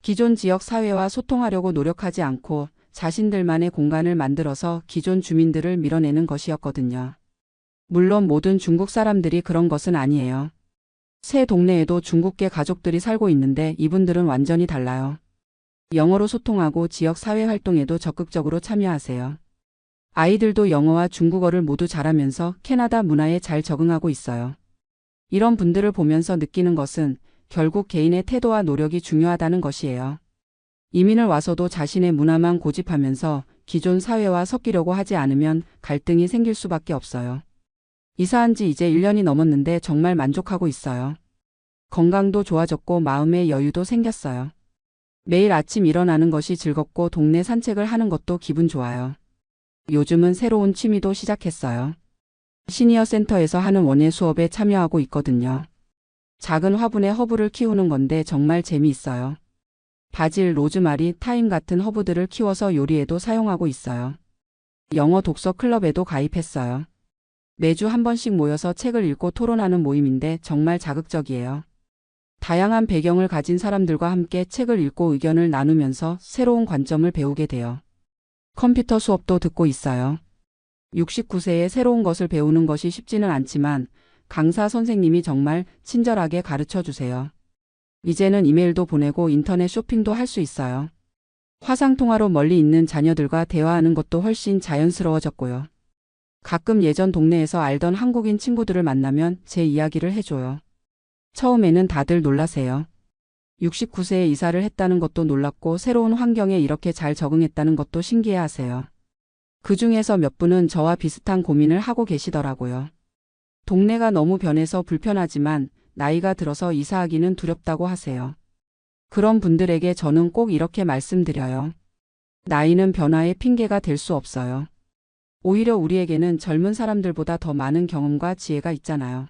기존 지역 사회와 소통하려고 노력하지 않고 자신들만의 공간을 만들어서 기존 주민들을 밀어내는 것이었거든요. 물론 모든 중국 사람들이 그런 것은 아니에요. 새 동네에도 중국계 가족들이 살고 있는데 이분들은 완전히 달라요. 영어로 소통하고 지역 사회 활동에도 적극적으로 참여하세요. 아이들도 영어와 중국어를 모두 잘하면서 캐나다 문화에 잘 적응하고 있어요. 이런 분들을 보면서 느끼는 것은 결국 개인의 태도와 노력이 중요하다는 것이에요. 이민을 와서도 자신의 문화만 고집하면서 기존 사회와 섞이려고 하지 않으면 갈등이 생길 수밖에 없어요. 이사한 지 이제 1년이 넘었는데 정말 만족하고 있어요. 건강도 좋아졌고 마음의 여유도 생겼어요. 매일 아침 일어나는 것이 즐겁고 동네 산책을 하는 것도 기분 좋아요. 요즘은 새로운 취미도 시작했어요. 시니어 센터에서 하는 원예 수업에 참여하고 있거든요. 작은 화분에 허브를 키우는 건데 정말 재미있어요. 바질, 로즈마리, 타임 같은 허브들을 키워서 요리에도 사용하고 있어요. 영어 독서 클럽에도 가입했어요. 매주 한 번씩 모여서 책을 읽고 토론하는 모임인데 정말 자극적이에요. 다양한 배경을 가진 사람들과 함께 책을 읽고 의견을 나누면서 새로운 관점을 배우게 돼요. 컴퓨터 수업도 듣고 있어요. 69세에 새로운 것을 배우는 것이 쉽지는 않지만 강사 선생님이 정말 친절하게 가르쳐 주세요. 이제는 이메일도 보내고 인터넷 쇼핑도 할 수 있어요. 화상통화로 멀리 있는 자녀들과 대화하는 것도 훨씬 자연스러워졌고요. 가끔 예전 동네에서 알던 한국인 친구들을 만나면 제 이야기를 해줘요. 처음에는 다들 놀라세요. 69세에 이사를 했다는 것도 놀랍고 새로운 환경에 이렇게 잘 적응했다는 것도 신기해 하세요. 그 중에서 몇 분은 저와 비슷한 고민을 하고 계시더라고요. 동네가 너무 변해서 불편하지만 나이가 들어서 이사하기는 두렵다고 하세요. 그런 분들에게 저는 꼭 이렇게 말씀드려요. 나이는 변화의 핑계가 될 수 없어요. 오히려 우리에게는 젊은 사람들보다 더 많은 경험과 지혜가 있잖아요.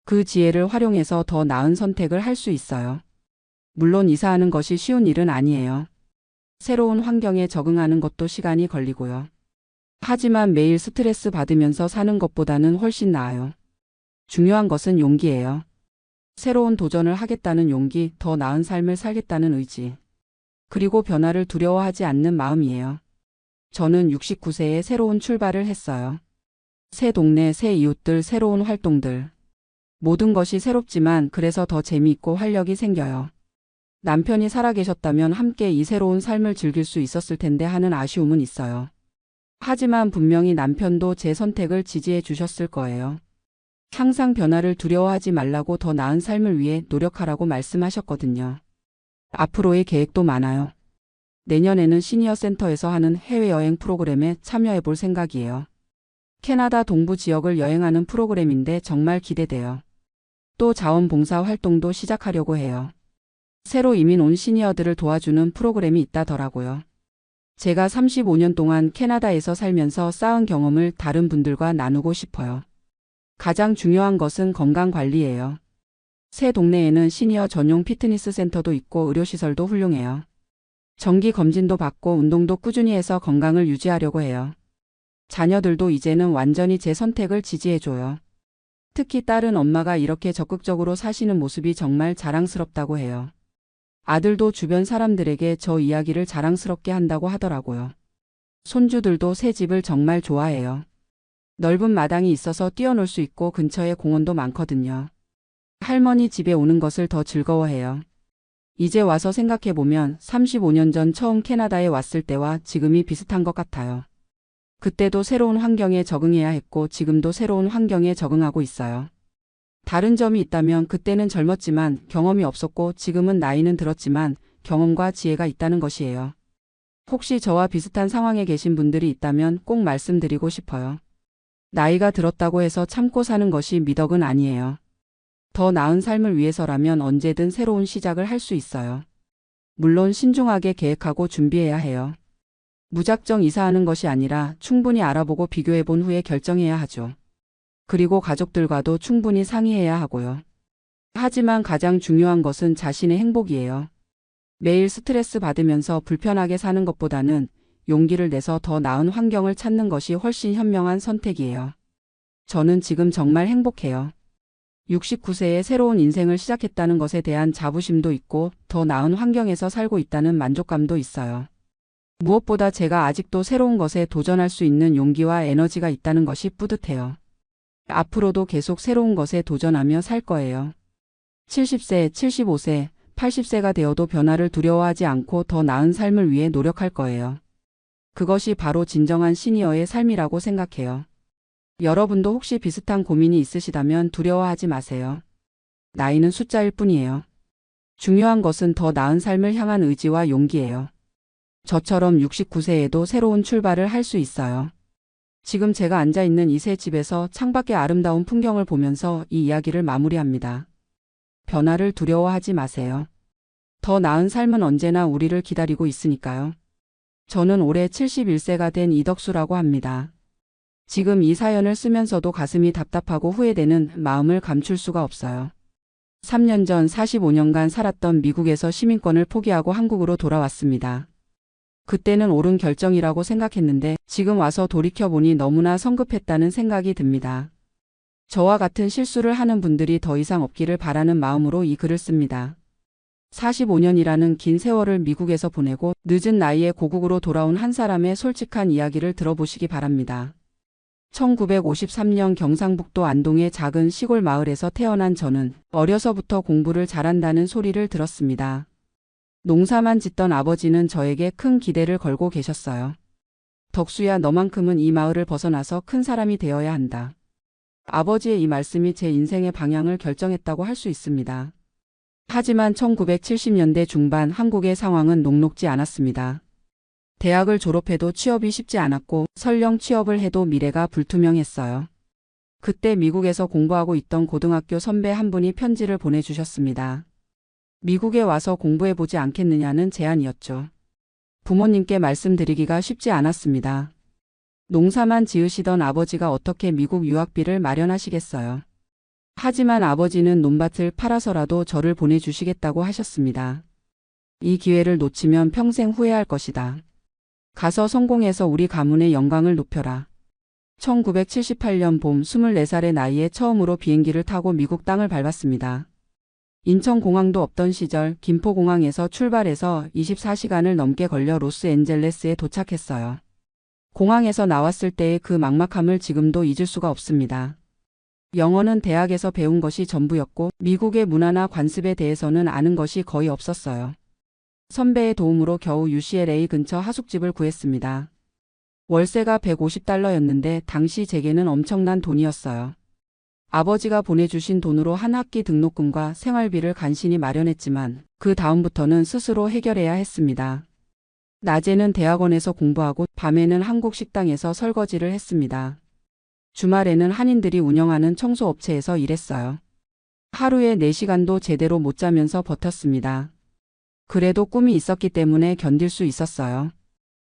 그 지혜를 활용해서 더 나은 선택을 할 수 있어요. 물론 이사하는 것이 쉬운 일은 아니에요. 새로운 환경에 적응하는 것도 시간이 걸리고요. 하지만 매일 스트레스 받으면서 사는 것보다는 훨씬 나아요. 중요한 것은 용기예요. 새로운 도전을 하겠다는 용기, 더 나은 삶을 살겠다는 의지. 그리고 변화를 두려워하지 않는 마음이에요. 저는 69세에 새로운 출발을 했어요. 새 동네, 새 이웃들, 새로운 활동들. 모든 것이 새롭지만 그래서 더 재미있고 활력이 생겨요. 남편이 살아계셨다면 함께 이 새로운 삶을 즐길 수 있었을 텐데 하는 아쉬움은 있어요. 하지만 분명히 남편도 제 선택을 지지해 주셨을 거예요. 항상 변화를 두려워하지 말라고 더 나은 삶을 위해 노력하라고 말씀하셨거든요. 앞으로의 계획도 많아요. 내년에는 시니어 센터에서 하는 해외여행 프로그램에 참여해 볼 생각이에요. 캐나다 동부 지역을 여행하는 프로그램인데 정말 기대돼요. 또 자원봉사 활동도 시작하려고 해요. 새로 이민 온 시니어들을 도와주는 프로그램이 있다더라고요. 제가 35년 동안 캐나다에서 살면서 쌓은 경험을 다른 분들과 나누고 싶어요. 가장 중요한 것은 건강 관리예요. 새 동네에는 시니어 전용 피트니스 센터도 있고 의료시설도 훌륭해요. 정기 검진도 받고 운동도 꾸준히 해서 건강을 유지하려고 해요. 자녀들도 이제는 완전히 제 선택을 지지해줘요. 특히 딸은 엄마가 이렇게 적극적으로 사시는 모습이 정말 자랑스럽다고 해요. 아들도 주변 사람들에게 저 이야기를 자랑스럽게 한다고 하더라고요. 손주들도 새 집을 정말 좋아해요. 넓은 마당이 있어서 뛰어놀 수 있고 근처에 공원도 많거든요. 할머니 집에 오는 것을 더 즐거워해요. 이제 와서 생각해보면 35년 전 처음 캐나다에 왔을 때와 지금이 비슷한 것 같아요. 그때도 새로운 환경에 적응해야 했고 지금도 새로운 환경에 적응하고 있어요. 다른 점이 있다면 그때는 젊었지만 경험이 없었고 지금은 나이는 들었지만 경험과 지혜가 있다는 것이에요. 혹시 저와 비슷한 상황에 계신 분들이 있다면 꼭 말씀드리고 싶어요. 나이가 들었다고 해서 참고 사는 것이 미덕은 아니에요. 더 나은 삶을 위해서라면 언제든 새로운 시작을 할 수 있어요. 물론 신중하게 계획하고 준비해야 해요. 무작정 이사하는 것이 아니라 충분히 알아보고 비교해 본 후에 결정해야 하죠. 그리고 가족들과도 충분히 상의해야 하고요. 하지만 가장 중요한 것은 자신의 행복이에요. 매일 스트레스 받으면서 불편하게 사는 것보다는 용기를 내서 더 나은 환경을 찾는 것이 훨씬 현명한 선택이에요. 저는 지금 정말 행복해요. 69세에 새로운 인생을 시작했다는 것에 대한 자부심도 있고 더 나은 환경에서 살고 있다는 만족감도 있어요. 무엇보다 제가 아직도 새로운 것에 도전할 수 있는 용기와 에너지가 있다는 것이 뿌듯해요. 앞으로도 계속 새로운 것에 도전하며 살 거예요. 70세, 75세, 80세가 되어도 변화를 두려워하지 않고 더 나은 삶을 위해 노력할 거예요. 그것이 바로 진정한 시니어의 삶이라고 생각해요. 여러분도 혹시 비슷한 고민이 있으시다면 두려워하지 마세요. 나이는 숫자일 뿐이에요. 중요한 것은 더 나은 삶을 향한 의지와 용기예요. 저처럼 69세에도 새로운 출발을 할 수 있어요. 지금 제가 앉아있는 이 새 집에서 창밖의 아름다운 풍경을 보면서 이 이야기를 마무리합니다. 변화를 두려워하지 마세요. 더 나은 삶은 언제나 우리를 기다리고 있으니까요. 저는 올해 71세가 된 이덕수라고 합니다. 지금 이 사연을 쓰면서도 가슴이 답답하고 후회되는 마음을 감출 수가 없어요. 3년 전 45년간 살았던 미국에서 시민권을 포기하고 한국으로 돌아왔습니다. 그때는 옳은 결정이라고 생각했는데 지금 와서 돌이켜보니 너무나 성급했다는 생각이 듭니다. 저와 같은 실수를 하는 분들이 더 이상 없기를 바라는 마음으로 이 글을 씁니다. 45년이라는 긴 세월을 미국에서 보내고 늦은 나이에 고국으로 돌아온 한 사람의 솔직한 이야기를 들어보시기 바랍니다. 1953년 경상북도 안동의 작은 시골 마을에서 태어난 저는 어려서부터 공부를 잘한다는 소리를 들었습니다. 농사만 짓던 아버지는 저에게 큰 기대를 걸고 계셨어요. 덕수야, 너만큼은 이 마을을 벗어나서 큰 사람이 되어야 한다. 아버지의 이 말씀이 제 인생의 방향을 결정했다고 할 수 있습니다. 하지만 1970년대 중반 한국의 상황은 녹록지 않았습니다. 대학을 졸업해도 취업이 쉽지 않았고 설령 취업을 해도 미래가 불투명했어요. 그때 미국에서 공부하고 있던 고등학교 선배 한 분이 편지를 보내주셨습니다. 미국에 와서 공부해보지 않겠느냐는 제안이었죠. 부모님께 말씀드리기가 쉽지 않았습니다. 농사만 지으시던 아버지가 어떻게 미국 유학비를 마련하시겠어요. 하지만 아버지는 논밭을 팔아서라도 저를 보내주시겠다고 하셨습니다. 이 기회를 놓치면 평생 후회할 것이다. 가서 성공해서 우리 가문의 영광을 높여라. 1978년 봄 24살의 나이에 처음으로 비행기를 타고 미국 땅을 밟았습니다. 인천공항도 없던 시절 김포공항에서 출발해서 24시간을 넘게 걸려 로스앤젤레스에 도착했어요. 공항에서 나왔을 때의 그 막막함을 지금도 잊을 수가 없습니다. 영어는 대학에서 배운 것이 전부였고 미국의 문화나 관습에 대해서는 아는 것이 거의 없었어요. 선배의 도움으로 겨우 UCLA 근처 하숙집을 구했습니다. 월세가 $150였는데 당시 제게는 엄청난 돈이었어요. 아버지가 보내주신 돈으로 한 학기 등록금과 생활비를 간신히 마련했지만 그 다음부터는 스스로 해결해야 했습니다. 낮에는 대학원에서 공부하고 밤에는 한국 식당에서 설거지를 했습니다. 주말에는 한인들이 운영하는 청소업체에서 일했어요. 하루에 4시간도 제대로 못 자면서 버텼습니다. 그래도 꿈이 있었기 때문에 견딜 수 있었어요.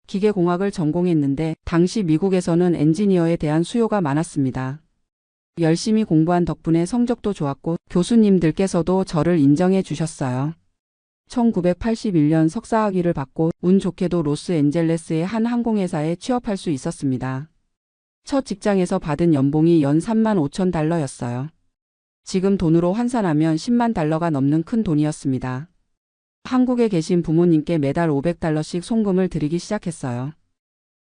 기계공학을 전공했는데 당시 미국에서는 엔지니어에 대한 수요가 많았습니다. 열심히 공부한 덕분에 성적도 좋았고 교수님들께서도 저를 인정해 주셨어요. 1981년 석사학위를 받고 운 좋게도 로스앤젤레스의 한 항공회사에 취업할 수 있었습니다. 첫 직장에서 받은 연봉이 연 $35,000였어요. 지금 돈으로 환산하면 $100,000가 넘는 큰 돈이었습니다. 한국에 계신 부모님께 매달 $500씩 송금을 드리기 시작했어요.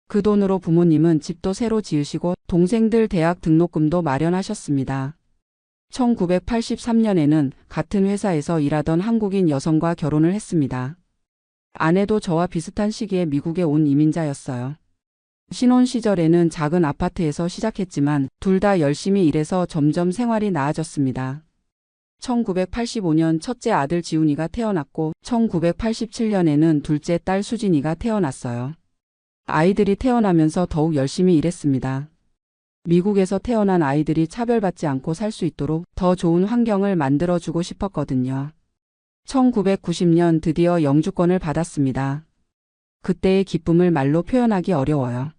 그 돈으로 부모님은 집도 새로 지으시고 동생들 대학 등록금도 마련하셨습니다. 1983년에는 같은 회사에서 일하던 한국인 여성과 결혼을 했습니다. 아내도 저와 비슷한 시기에 미국에 온 이민자였어요. 신혼 시절에는 작은 아파트에서 시작했지만 둘 다 열심히 일해서 점점 생활이 나아졌습니다. 1985년 첫째 아들 지훈이가 태어났고 1987년에는 둘째 딸 수진이가 태어났어요. 아이들이 태어나면서 더욱 열심히 일했습니다. 미국에서 태어난 아이들이 차별받지 않고 살 수 있도록 더 좋은 환경을 만들어주고 싶었거든요. 1990년 드디어 영주권을 받았습니다. 그때의 기쁨을 말로 표현하기 어려워요.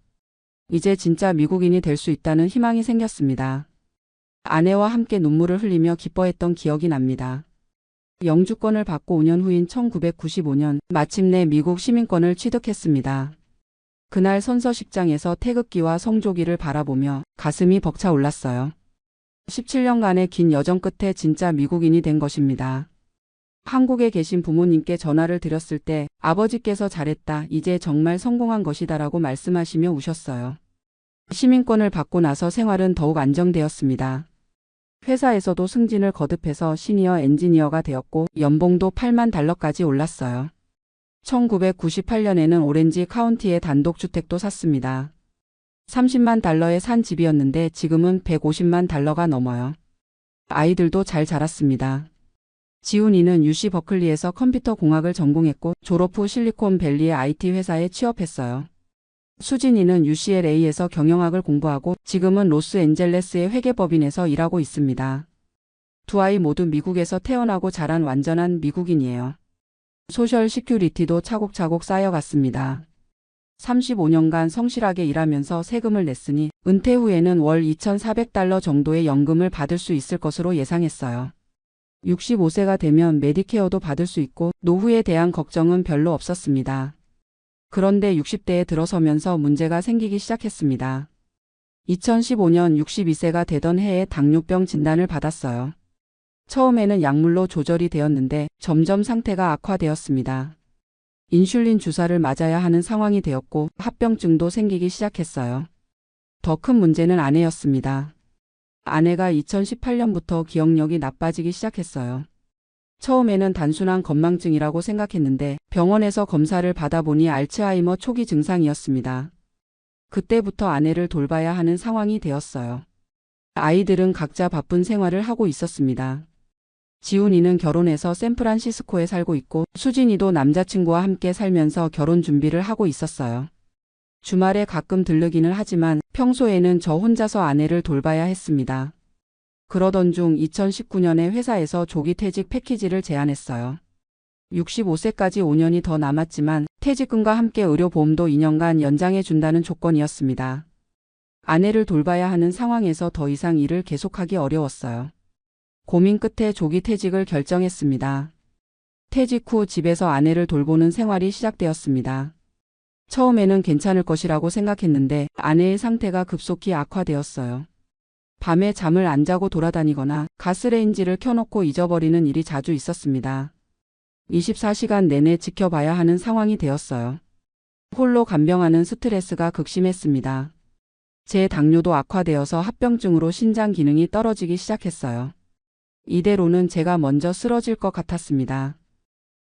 이제 진짜 미국인이 될 수 있다는 희망이 생겼습니다. 아내와 함께 눈물을 흘리며 기뻐했던 기억이 납니다. 영주권을 받고 5년 후인 1995년 마침내 미국 시민권을 취득했습니다. 그날 선서식장에서 태극기와 성조기를 바라보며 가슴이 벅차 올랐어요. 17년간의 긴 여정 끝에 진짜 미국인이 된 것입니다. 한국에 계신 부모님께 전화를 드렸을 때 아버지께서 잘했다, 이제 정말 성공한 것이다라고 말씀하시며 우셨어요. 시민권을 받고 나서 생활은 더욱 안정되었습니다. 회사에서도 승진을 거듭해서 시니어 엔지니어가 되었고 연봉도 $80,000까지 올랐어요. 1998년에는 오렌지 카운티에 단독주택도 샀습니다. $300,000에 산 집이었는데 지금은 $1,500,000가 넘어요. 아이들도 잘 자랐습니다. 지훈이는 UC 버클리에서 컴퓨터 공학을 전공했고 졸업 후 실리콘밸리의 IT 회사에 취업했어요. 수진이는 UCLA에서 경영학을 공부하고 지금은 로스앤젤레스의 회계법인에서 일하고 있습니다. 두 아이 모두 미국에서 태어나고 자란 완전한 미국인이에요. 소셜 시큐리티도 차곡차곡 쌓여갔습니다. 35년간 성실하게 일하면서 세금을 냈으니 은퇴 후에는 월 $2,400 정도의 연금을 받을 수 있을 것으로 예상했어요. 65세가 되면 메디케어도 받을 수 있고 노후에 대한 걱정은 별로 없었습니다. 그런데 60대에 들어서면서 문제가 생기기 시작했습니다. 2015년 62세가 되던 해에 당뇨병 진단을 받았어요. 처음에는 약물로 조절이 되었는데 점점 상태가 악화되었습니다. 인슐린 주사를 맞아야 하는 상황이 되었고 합병증도 생기기 시작했어요. 더 큰 문제는 아내였습니다. 아내가 2018년부터 기억력이 나빠지기 시작했어요. 처음에는 단순한 건망증이라고 생각했는데 병원에서 검사를 받아보니 알츠하이머 초기 증상이었습니다. 그때부터 아내를 돌봐야 하는 상황이 되었어요. 아이들은 각자 바쁜 생활을 하고 있었습니다. 지훈이는 결혼해서 샌프란시스코에 살고 있고 수진이도 남자친구와 함께 살면서 결혼 준비를 하고 있었어요. 주말에 가끔 들르기는 하지만 평소에는 저 혼자서 아내를 돌봐야 했습니다. 그러던 중 2019년에 회사에서 조기 퇴직 패키지를 제안했어요. 65세까지 5년이 더 남았지만 퇴직금과 함께 의료보험도 2년간 연장해 준다는 조건이었습니다. 아내를 돌봐야 하는 상황에서 더 이상 일을 계속하기 어려웠어요. 고민 끝에 조기 퇴직을 결정했습니다. 퇴직 후 집에서 아내를 돌보는 생활이 시작되었습니다. 처음에는 괜찮을 것이라고 생각했는데 아내의 상태가 급속히 악화되었어요. 밤에 잠을 안 자고 돌아다니거나 가스레인지를 켜놓고 잊어버리는 일이 자주 있었습니다. 24시간 내내 지켜봐야 하는 상황이 되었어요. 홀로 간병하는 스트레스가 극심했습니다. 제 당뇨도 악화되어서 합병증으로 신장 기능이 떨어지기 시작했어요. 이대로는 제가 먼저 쓰러질 것 같았습니다.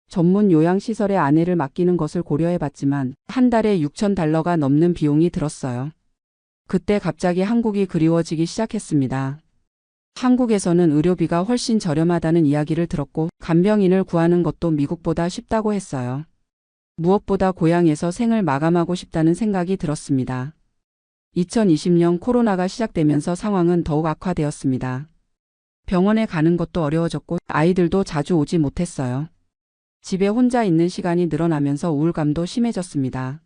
전문 요양시설에 아내를 맡기는 것을 고려해봤지만 한 달에 $6,000가 넘는 비용이 들었어요. 그때 갑자기 한국이 그리워지기 시작했습니다. 한국에서는 의료비가 훨씬 저렴하다는 이야기를 들었고 간병인을 구하는 것도 미국보다 쉽다고 했어요. 무엇보다 고향에서 생을 마감하고 싶다는 생각이 들었습니다. 2020년 코로나가 시작되면서 상황은 더욱 악화되었습니다. 병원에 가는 것도 어려워졌고 아이들도 자주 오지 못했어요. 집에 혼자 있는 시간이 늘어나면서 우울감도 심해졌습니다.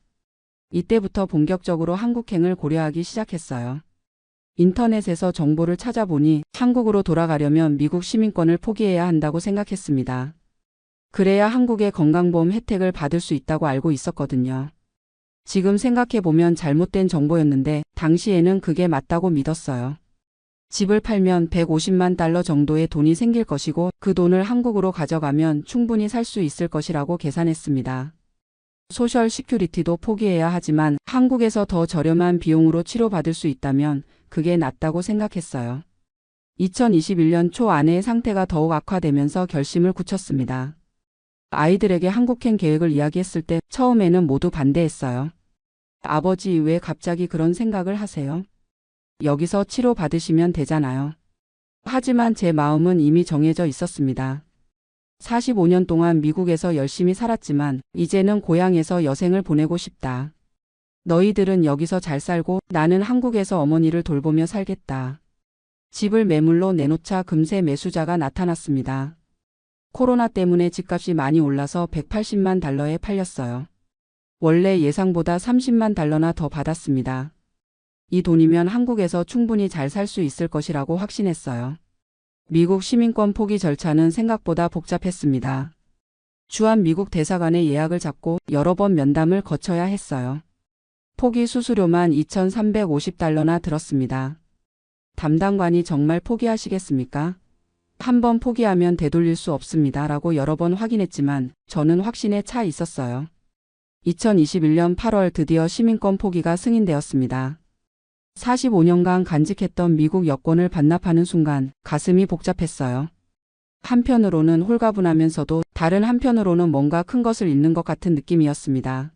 이때부터 본격적으로 한국행을 고려하기 시작했어요. 인터넷에서 정보를 찾아보니 한국으로 돌아가려면 미국 시민권을 포기해야 한다고 생각했습니다. 그래야 한국의 건강보험 혜택을 받을 수 있다고 알고 있었거든요. 지금 생각해보면 잘못된 정보였는데 당시에는 그게 맞다고 믿었어요. 집을 팔면 $150만 정도의 돈이 생길 것이고 그 돈을 한국으로 가져가면 충분히 살 수 있을 것이라고 계산했습니다. 소셜 시큐리티도 포기해야 하지만 한국에서 더 저렴한 비용으로 치료받을 수 있다면 그게 낫다고 생각했어요. 2021년 초 아내의 상태가 더욱 악화되면서 결심을 굳혔습니다. 아이들에게 한국행 계획을 이야기했을 때 처음에는 모두 반대했어요. 아버지, 왜 갑자기 그런 생각을 하세요? 여기서 치료받으시면 되잖아요. 하지만 제 마음은 이미 정해져 있었습니다. 45년 동안 미국에서 열심히 살았지만 이제는 고향에서 여생을 보내고 싶다. 너희들은 여기서 잘 살고 나는 한국에서 어머니를 돌보며 살겠다. 집을 매물로 내놓자 금세 매수자가 나타났습니다. 코로나 때문에 집값이 많이 올라서 $180만 팔렸어요. 원래 예상보다 $30만 더 받았습니다. 이 돈이면 한국에서 충분히 잘 살 수 있을 것이라고 확신했어요. 미국 시민권 포기 절차는 생각보다 복잡했습니다. 주한 미국 대사관에 예약을 잡고 여러 번 면담을 거쳐야 했어요. 포기 수수료만 $2,350나 들었습니다. 담당관이 정말 포기하시겠습니까? 한 번 포기하면 되돌릴 수 없습니다. 라고 여러 번 확인했지만 저는 확신에 차 있었어요. 2021년 8월 드디어 시민권 포기가 승인되었습니다. 45년간 간직했던 미국 여권을 반납하는 순간 가슴이 복잡했어요. 한편으로는 홀가분하면서도 다른 한편으로는 뭔가 큰 것을 잃는 것 같은 느낌이었습니다.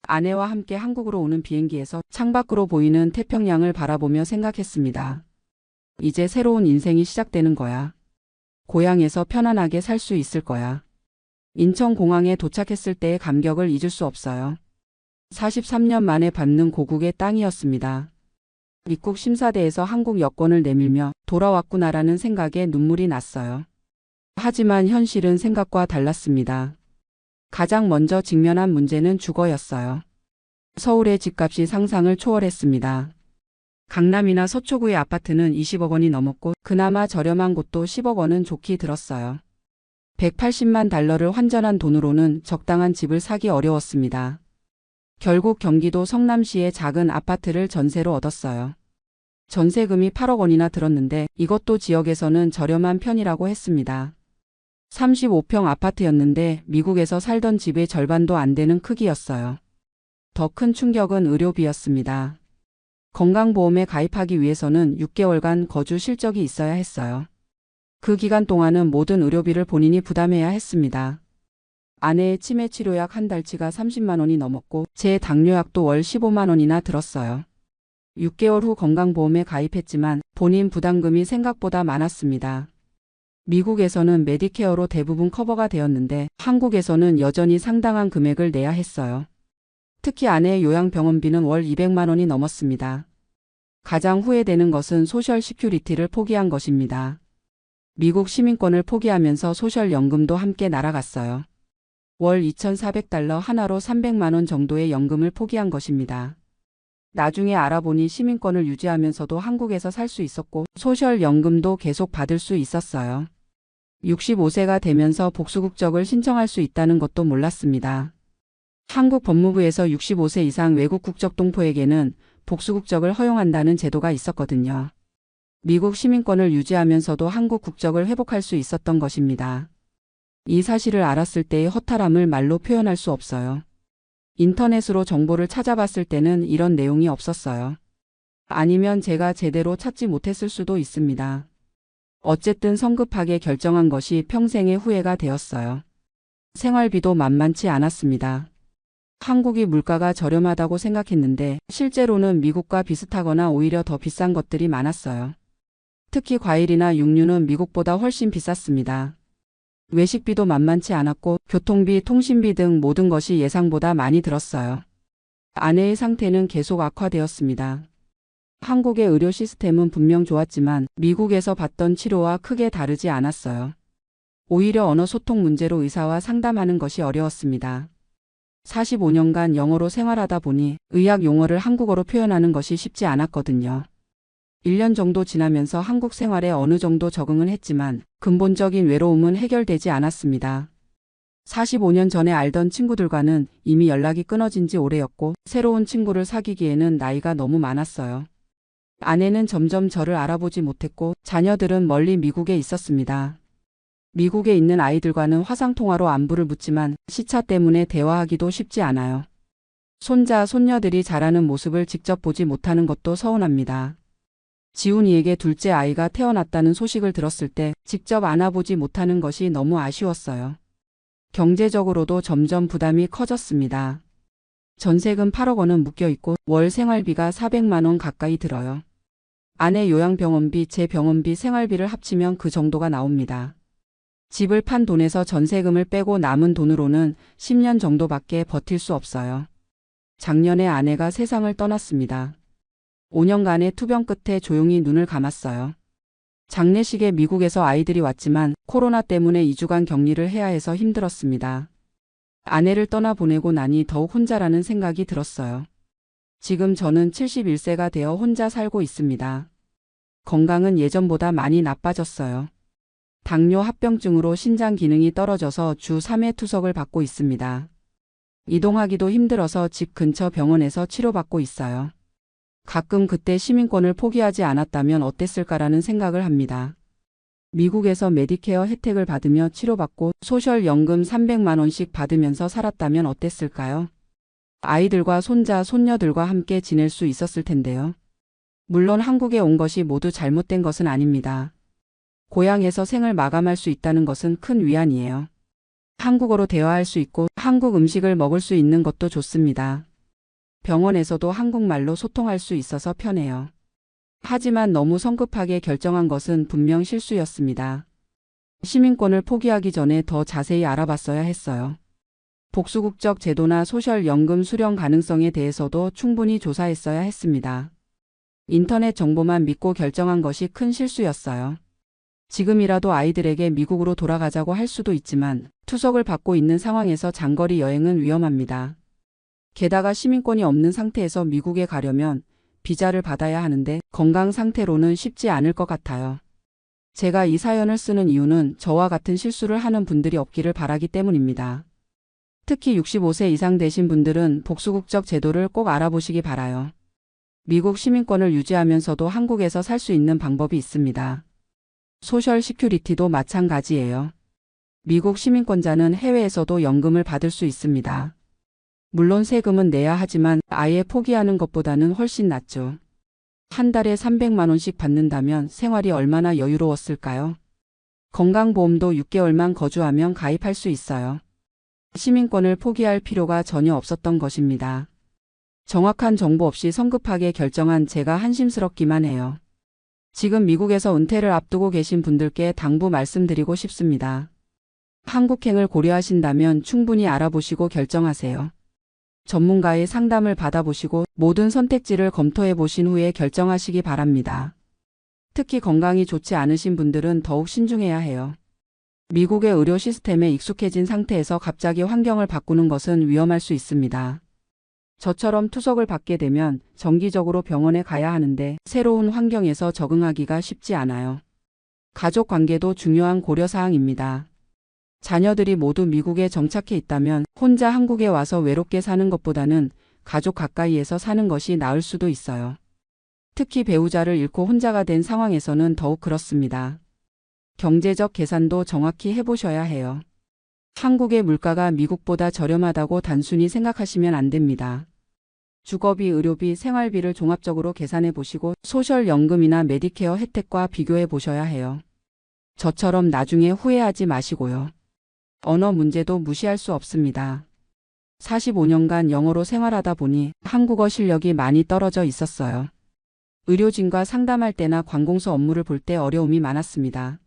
아내와 함께 한국으로 오는 비행기에서 창밖으로 보이는 태평양을 바라보며 생각했습니다. 이제 새로운 인생이 시작되는 거야. 고향에서 편안하게 살 수 있을 거야. 인천공항에 도착했을 때의 감격을 잊을 수 없어요. 43년 만에 밟는 고국의 땅이었습니다. 입국 심사대에서 한국 여권을 내밀며 돌아왔구나라는 생각에 눈물이 났어요. 하지만 현실은 생각과 달랐습니다. 가장 먼저 직면한 문제는 주거였어요. 서울의 집값이 상상을 초월했습니다. 강남이나 서초구의 아파트는 20억 원이 넘었고 그나마 저렴한 곳도 10억 원은 좋게 들었어요. $180만 환전한 돈으로는 적당한 집을 사기 어려웠습니다. 결국 경기도 성남시의 작은 아파트를 전세로 얻었어요. 전세금이 8억 원이나 들었는데 이것도 지역에서는 저렴한 편이라고 했습니다. 35평 아파트였는데 미국에서 살던 집의 절반도 안 되는 크기였어요. 더 큰 충격은 의료비였습니다. 건강보험에 가입하기 위해서는 6개월간 거주 실적이 있어야 했어요. 그 기간 동안은 모든 의료비를 본인이 부담해야 했습니다. 아내의 치매 치료약 한 달치가 30만 원이 넘었고 제 당뇨약도 월 15만 원이나 들었어요. 6개월 후 건강보험에 가입했지만 본인 부담금이 생각보다 많았습니다. 미국에서는 메디케어로 대부분 커버가 되었는데 한국에서는 여전히 상당한 금액을 내야 했어요. 특히 아내의 요양병원비는 월 200만 원이 넘었습니다. 가장 후회되는 것은 소셜 시큐리티를 포기한 것입니다. 미국 시민권을 포기하면서 소셜연금도 함께 날아갔어요. 월 2,400달러 하나로 300만 원 정도의 연금을 포기한 것입니다. 나중에 알아보니 시민권을 유지하면서도 한국에서 살 수 있었고 소셜연금도 계속 받을 수 있었어요. 65세가 되면서 복수국적을 신청할 수 있다는 것도 몰랐습니다. 한국 법무부에서 65세 이상 외국 국적 동포에게는 복수국적을 허용한다는 제도가 있었거든요. 미국 시민권을 유지하면서도 한국 국적을 회복할 수 있었던 것입니다. 이 사실을 알았을 때의 허탈함을 말로 표현할 수 없어요. 인터넷으로 정보를 찾아봤을 때는 이런 내용이 없었어요. 아니면 제가 제대로 찾지 못했을 수도 있습니다. 어쨌든 성급하게 결정한 것이 평생의 후회가 되었어요. 생활비도 만만치 않았습니다. 한국이 물가가 저렴하다고 생각했는데 실제로는 미국과 비슷하거나 오히려 더 비싼 것들이 많았어요. 특히 과일이나 육류는 미국보다 훨씬 비쌌습니다. 외식비도 만만치 않았고 교통비, 통신비 등 모든 것이 예상보다 많이 들었어요. 아내의 상태는 계속 악화되었습니다. 한국의 의료 시스템은 분명 좋았지만 미국에서 받던 치료와 크게 다르지 않았어요. 오히려 언어 소통 문제로 의사와 상담하는 것이 어려웠습니다. 45년간 영어로 생활하다 보니 의학 용어를 한국어로 표현하는 것이 쉽지 않았거든요. 1년 정도 지나면서 한국 생활에 어느 정도 적응은 했지만 근본적인 외로움은 해결되지 않았습니다. 45년 전에 알던 친구들과는 이미 연락이 끊어진 지 오래였고 새로운 친구를 사귀기에는 나이가 너무 많았어요. 아내는 점점 저를 알아보지 못했고 자녀들은 멀리 미국에 있었습니다. 미국에 있는 아이들과는 화상통화로 안부를 묻지만 시차 때문에 대화하기도 쉽지 않아요. 손자, 손녀들이 자라는 모습을 직접 보지 못하는 것도 서운합니다. 지훈이에게 둘째 아이가 태어났다는 소식을 들었을 때 직접 안아보지 못하는 것이 너무 아쉬웠어요. 경제적으로도 점점 부담이 커졌습니다. 전세금 8억 원은 묶여있고 월 생활비가 400만 원 가까이 들어요. 아내 요양병원비, 제 병원비, 생활비를 합치면 그 정도가 나옵니다. 집을 판 돈에서 전세금을 빼고 남은 돈으로는 10년 정도밖에 버틸 수 없어요. 작년에 아내가 세상을 떠났습니다. 5년간의 투병 끝에 조용히 눈을 감았어요. 장례식에 미국에서 아이들이 왔지만 코로나 때문에 2주간 격리를 해야 해서 힘들었습니다. 아내를 떠나보내고 나니 더욱 혼자라는 생각이 들었어요. 지금 저는 71세가 되어 혼자 살고 있습니다. 건강은 예전보다 많이 나빠졌어요. 당뇨 합병증으로 신장 기능이 떨어져서 주 3회 투석을 받고 있습니다. 이동하기도 힘들어서 집 근처 병원에서 치료받고 있어요. 가끔 그때 시민권을 포기하지 않았다면 어땠을까라는 생각을 합니다. 미국에서 메디케어 혜택을 받으며 치료받고 소셜연금 300만 원씩 받으면서 살았다면 어땠을까요? 아이들과 손자, 손녀들과 함께 지낼 수 있었을 텐데요. 물론 한국에 온 것이 모두 잘못된 것은 아닙니다. 고향에서 생을 마감할 수 있다는 것은 큰 위안이에요. 한국어로 대화할 수 있고 한국 음식을 먹을 수 있는 것도 좋습니다. 병원에서도 한국말로 소통할 수 있어서 편해요. 하지만 너무 성급하게 결정한 것은 분명 실수였습니다. 시민권을 포기하기 전에 더 자세히 알아봤어야 했어요. 복수국적 제도나 소셜연금 수령 가능성에 대해서도 충분히 조사했어야 했습니다. 인터넷 정보만 믿고 결정한 것이 큰 실수였어요. 지금이라도 아이들에게 미국으로 돌아가자고 할 수도 있지만 투석을 받고 있는 상황에서 장거리 여행은 위험합니다. 게다가 시민권이 없는 상태에서 미국에 가려면 비자를 받아야 하는데 건강 상태로는 쉽지 않을 것 같아요. 제가 이 사연을 쓰는 이유는 저와 같은 실수를 하는 분들이 없기를 바라기 때문입니다. 특히 65세 이상 되신 분들은 복수국적 제도를 꼭 알아보시기 바라요. 미국 시민권을 유지하면서도 한국에서 살 수 있는 방법이 있습니다. 소셜 시큐리티도 마찬가지예요. 미국 시민권자는 해외에서도 연금을 받을 수 있습니다. 물론 세금은 내야 하지만 아예 포기하는 것보다는 훨씬 낫죠. 한 달에 300만 원씩 받는다면 생활이 얼마나 여유로웠을까요? 건강보험도 6개월만 거주하면 가입할 수 있어요. 시민권을 포기할 필요가 전혀 없었던 것입니다. 정확한 정보 없이 성급하게 결정한 제가 한심스럽기만 해요. 지금 미국에서 은퇴를 앞두고 계신 분들께 당부 말씀드리고 싶습니다. 한국행을 고려하신다면 충분히 알아보시고 결정하세요. 전문가의 상담을 받아보시고 모든 선택지를 검토해 보신 후에 결정하시기 바랍니다. 특히 건강이 좋지 않으신 분들은 더욱 신중해야 해요. 미국의 의료 시스템에 익숙해진 상태에서 갑자기 환경을 바꾸는 것은 위험할 수 있습니다. 저처럼 투석을 받게 되면 정기적으로 병원에 가야 하는데 새로운 환경에서 적응하기가 쉽지 않아요. 가족 관계도 중요한 고려사항입니다. 자녀들이 모두 미국에 정착해 있다면 혼자 한국에 와서 외롭게 사는 것보다는 가족 가까이에서 사는 것이 나을 수도 있어요. 특히 배우자를 잃고 혼자가 된 상황에서는 더욱 그렇습니다. 경제적 계산도 정확히 해보셔야 해요. 한국의 물가가 미국보다 저렴하다고 단순히 생각하시면 안 됩니다. 주거비, 의료비, 생활비를 종합적으로 계산해 보시고 소셜연금이나 메디케어 혜택과 비교해 보셔야 해요. 저처럼 나중에 후회하지 마시고요. 언어 문제도 무시할 수 없습니다. 45년간 영어로 생활하다 보니 한국어 실력이 많이 떨어져 있었어요. 의료진과 상담할 때나 관공서 업무를 볼 때 어려움이 많았습니다.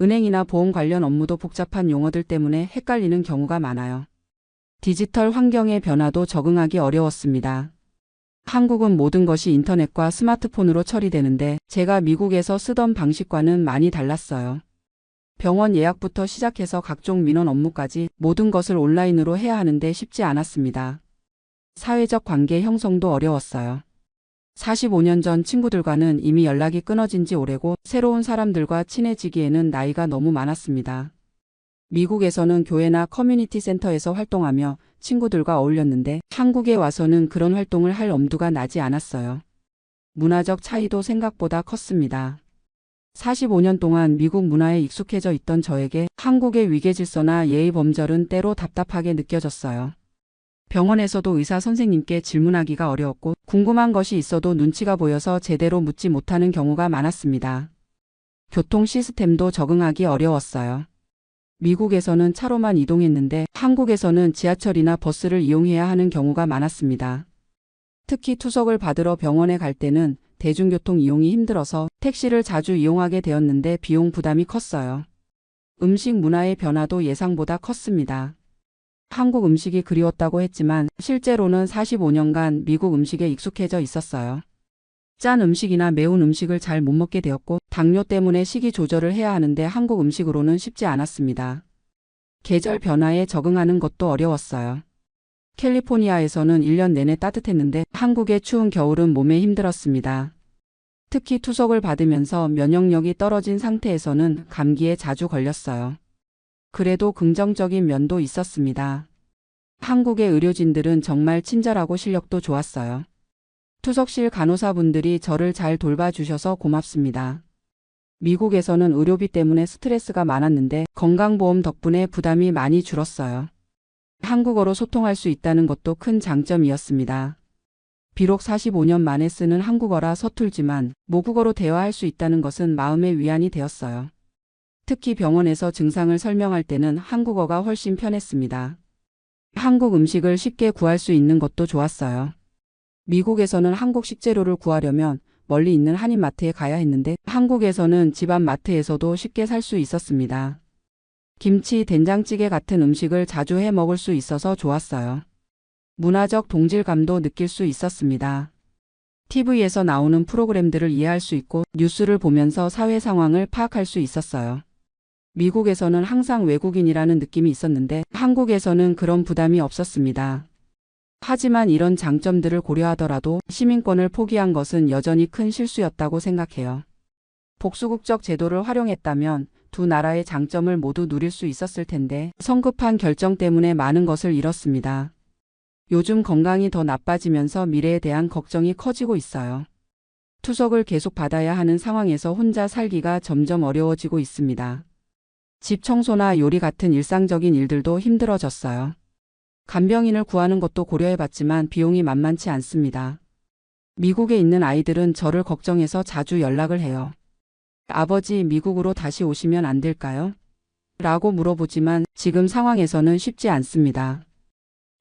은행이나 보험 관련 업무도 복잡한 용어들 때문에 헷갈리는 경우가 많아요. 디지털 환경의 변화도 적응하기 어려웠습니다. 한국은 모든 것이 인터넷과 스마트폰으로 처리되는데 제가 미국에서 쓰던 방식과는 많이 달랐어요. 병원 예약부터 시작해서 각종 민원 업무까지 모든 것을 온라인으로 해야 하는데 쉽지 않았습니다. 사회적 관계 형성도 어려웠어요. 45년 전 친구들과는 이미 연락이 끊어진 지 오래고 새로운 사람들과 친해지기에는 나이가 너무 많았습니다. 미국에서는 교회나 커뮤니티 센터에서 활동하며 친구들과 어울렸는데 한국에 와서는 그런 활동을 할 엄두가 나지 않았어요. 문화적 차이도 생각보다 컸습니다. 45년 동안 미국 문화에 익숙해져 있던 저에게 한국의 위계질서나 예의 범절은 때로 답답하게 느껴졌어요. 병원에서도 의사 선생님께 질문하기가 어려웠고 궁금한 것이 있어도 눈치가 보여서 제대로 묻지 못하는 경우가 많았습니다. 교통 시스템도 적응하기 어려웠어요. 미국에서는 차로만 이동했는데 한국에서는 지하철이나 버스를 이용해야 하는 경우가 많았습니다. 특히 투석을 받으러 병원에 갈 때는 대중교통 이용이 힘들어서 택시를 자주 이용하게 되었는데 비용 부담이 컸어요. 음식 문화의 변화도 예상보다 컸습니다. 한국 음식이 그리웠다고 했지만 실제로는 45년간 미국 음식에 익숙해져 있었어요. 짠 음식이나 매운 음식을 잘 못 먹게 되었고 당뇨 때문에 식이 조절을 해야 하는데 한국 음식으로는 쉽지 않았습니다. 계절 변화에 적응하는 것도 어려웠어요. 캘리포니아에서는 1년 내내 따뜻했는데 한국의 추운 겨울은 몸에 힘들었습니다. 특히 투석을 받으면서 면역력이 떨어진 상태에서는 감기에 자주 걸렸어요. 그래도 긍정적인 면도 있었습니다. 한국의 의료진들은 정말 친절하고 실력도 좋았어요. 투석실 간호사분들이 저를 잘 돌봐주셔서 고맙습니다. 미국에서는 의료비 때문에 스트레스가 많았는데 건강보험 덕분에 부담이 많이 줄었어요. 한국어로 소통할 수 있다는 것도 큰 장점이었습니다. 비록 45년 만에 쓰는 한국어라 서툴지만 모국어로 대화할 수 있다는 것은 마음의 위안이 되었어요. 특히 병원에서 증상을 설명할 때는 한국어가 훨씬 편했습니다. 한국 음식을 쉽게 구할 수 있는 것도 좋았어요. 미국에서는 한국 식재료를 구하려면 멀리 있는 한인마트에 가야 했는데 한국에서는 집 앞 마트에서도 쉽게 살 수 있었습니다. 김치, 된장찌개 같은 음식을 자주 해 먹을 수 있어서 좋았어요. 문화적 동질감도 느낄 수 있었습니다. TV에서 나오는 프로그램들을 이해할 수 있고 뉴스를 보면서 사회 상황을 파악할 수 있었어요. 미국에서는 항상 외국인이라는 느낌이 있었는데 한국에서는 그런 부담이 없었습니다. 하지만 이런 장점들을 고려하더라도 시민권을 포기한 것은 여전히 큰 실수였다고 생각해요. 복수국적 제도를 활용했다면 두 나라의 장점을 모두 누릴 수 있었을 텐데 성급한 결정 때문에 많은 것을 잃었습니다. 요즘 건강이 더 나빠지면서 미래에 대한 걱정이 커지고 있어요. 투석을 계속 받아야 하는 상황에서 혼자 살기가 점점 어려워지고 있습니다. 집 청소나 요리 같은 일상적인 일들도 힘들어졌어요. 간병인을 구하는 것도 고려해봤지만 비용이 만만치 않습니다. 미국에 있는 아이들은 저를 걱정해서 자주 연락을 해요. 아버지, 미국으로 다시 오시면 안 될까요? 라고 물어보지만 지금 상황에서는 쉽지 않습니다.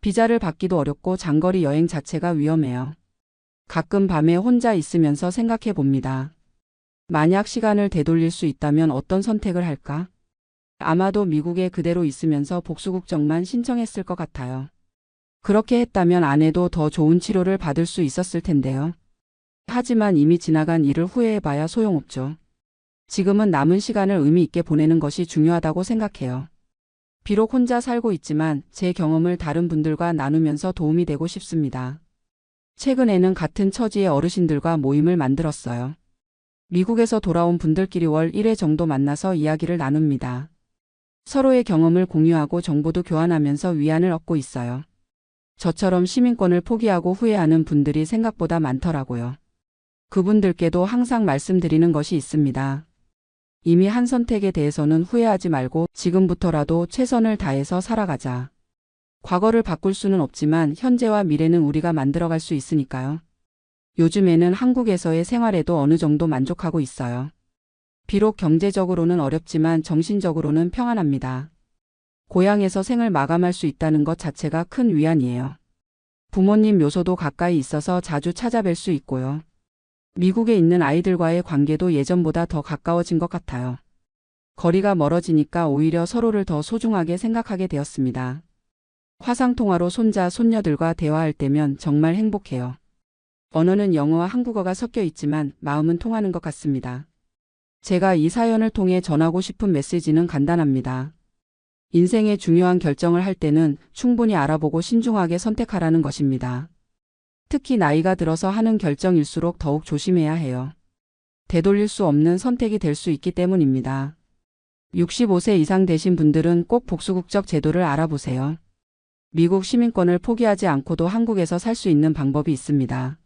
비자를 받기도 어렵고 장거리 여행 자체가 위험해요. 가끔 밤에 혼자 있으면서 생각해 봅니다. 만약 시간을 되돌릴 수 있다면 어떤 선택을 할까? 아마도 미국에 그대로 있으면서 복수국적만 신청했을 것 같아요. 그렇게 했다면 아내도 더 좋은 치료를 받을 수 있었을 텐데요. 하지만 이미 지나간 일을 후회해봐야 소용없죠. 지금은 남은 시간을 의미 있게 보내는 것이 중요하다고 생각해요. 비록 혼자 살고 있지만 제 경험을 다른 분들과 나누면서 도움이 되고 싶습니다. 최근에는 같은 처지의 어르신들과 모임을 만들었어요. 미국에서 돌아온 분들끼리 월 1회 정도 만나서 이야기를 나눕니다. 서로의 경험을 공유하고 정보도 교환하면서 위안을 얻고 있어요. 저처럼 시민권을 포기하고 후회하는 분들이 생각보다 많더라고요. 그분들께도 항상 말씀드리는 것이 있습니다. 이미 한 선택에 대해서는 후회하지 말고 지금부터라도 최선을 다해서 살아가자. 과거를 바꿀 수는 없지만 현재와 미래는 우리가 만들어갈 수 있으니까요. 요즘에는 한국에서의 생활에도 어느 정도 만족하고 있어요. 비록 경제적으로는 어렵지만 정신적으로는 평안합니다. 고향에서 생을 마감할 수 있다는 것 자체가 큰 위안이에요. 부모님 묘소도 가까이 있어서 자주 찾아뵐 수 있고요. 미국에 있는 아이들과의 관계도 예전보다 더 가까워진 것 같아요. 거리가 멀어지니까 오히려 서로를 더 소중하게 생각하게 되었습니다. 화상통화로 손자, 손녀들과 대화할 때면 정말 행복해요. 언어는 영어와 한국어가 섞여 있지만 마음은 통하는 것 같습니다. 제가 이 사연을 통해 전하고 싶은 메시지는 간단합니다. 인생의 중요한 결정을 할 때는 충분히 알아보고 신중하게 선택하라는 것입니다. 특히 나이가 들어서 하는 결정일수록 더욱 조심해야 해요. 되돌릴 수 없는 선택이 될 수 있기 때문입니다. 65세 이상 되신 분들은 꼭 복수국적 제도를 알아보세요. 미국 시민권을 포기하지 않고도 한국에서 살 수 있는 방법이 있습니다.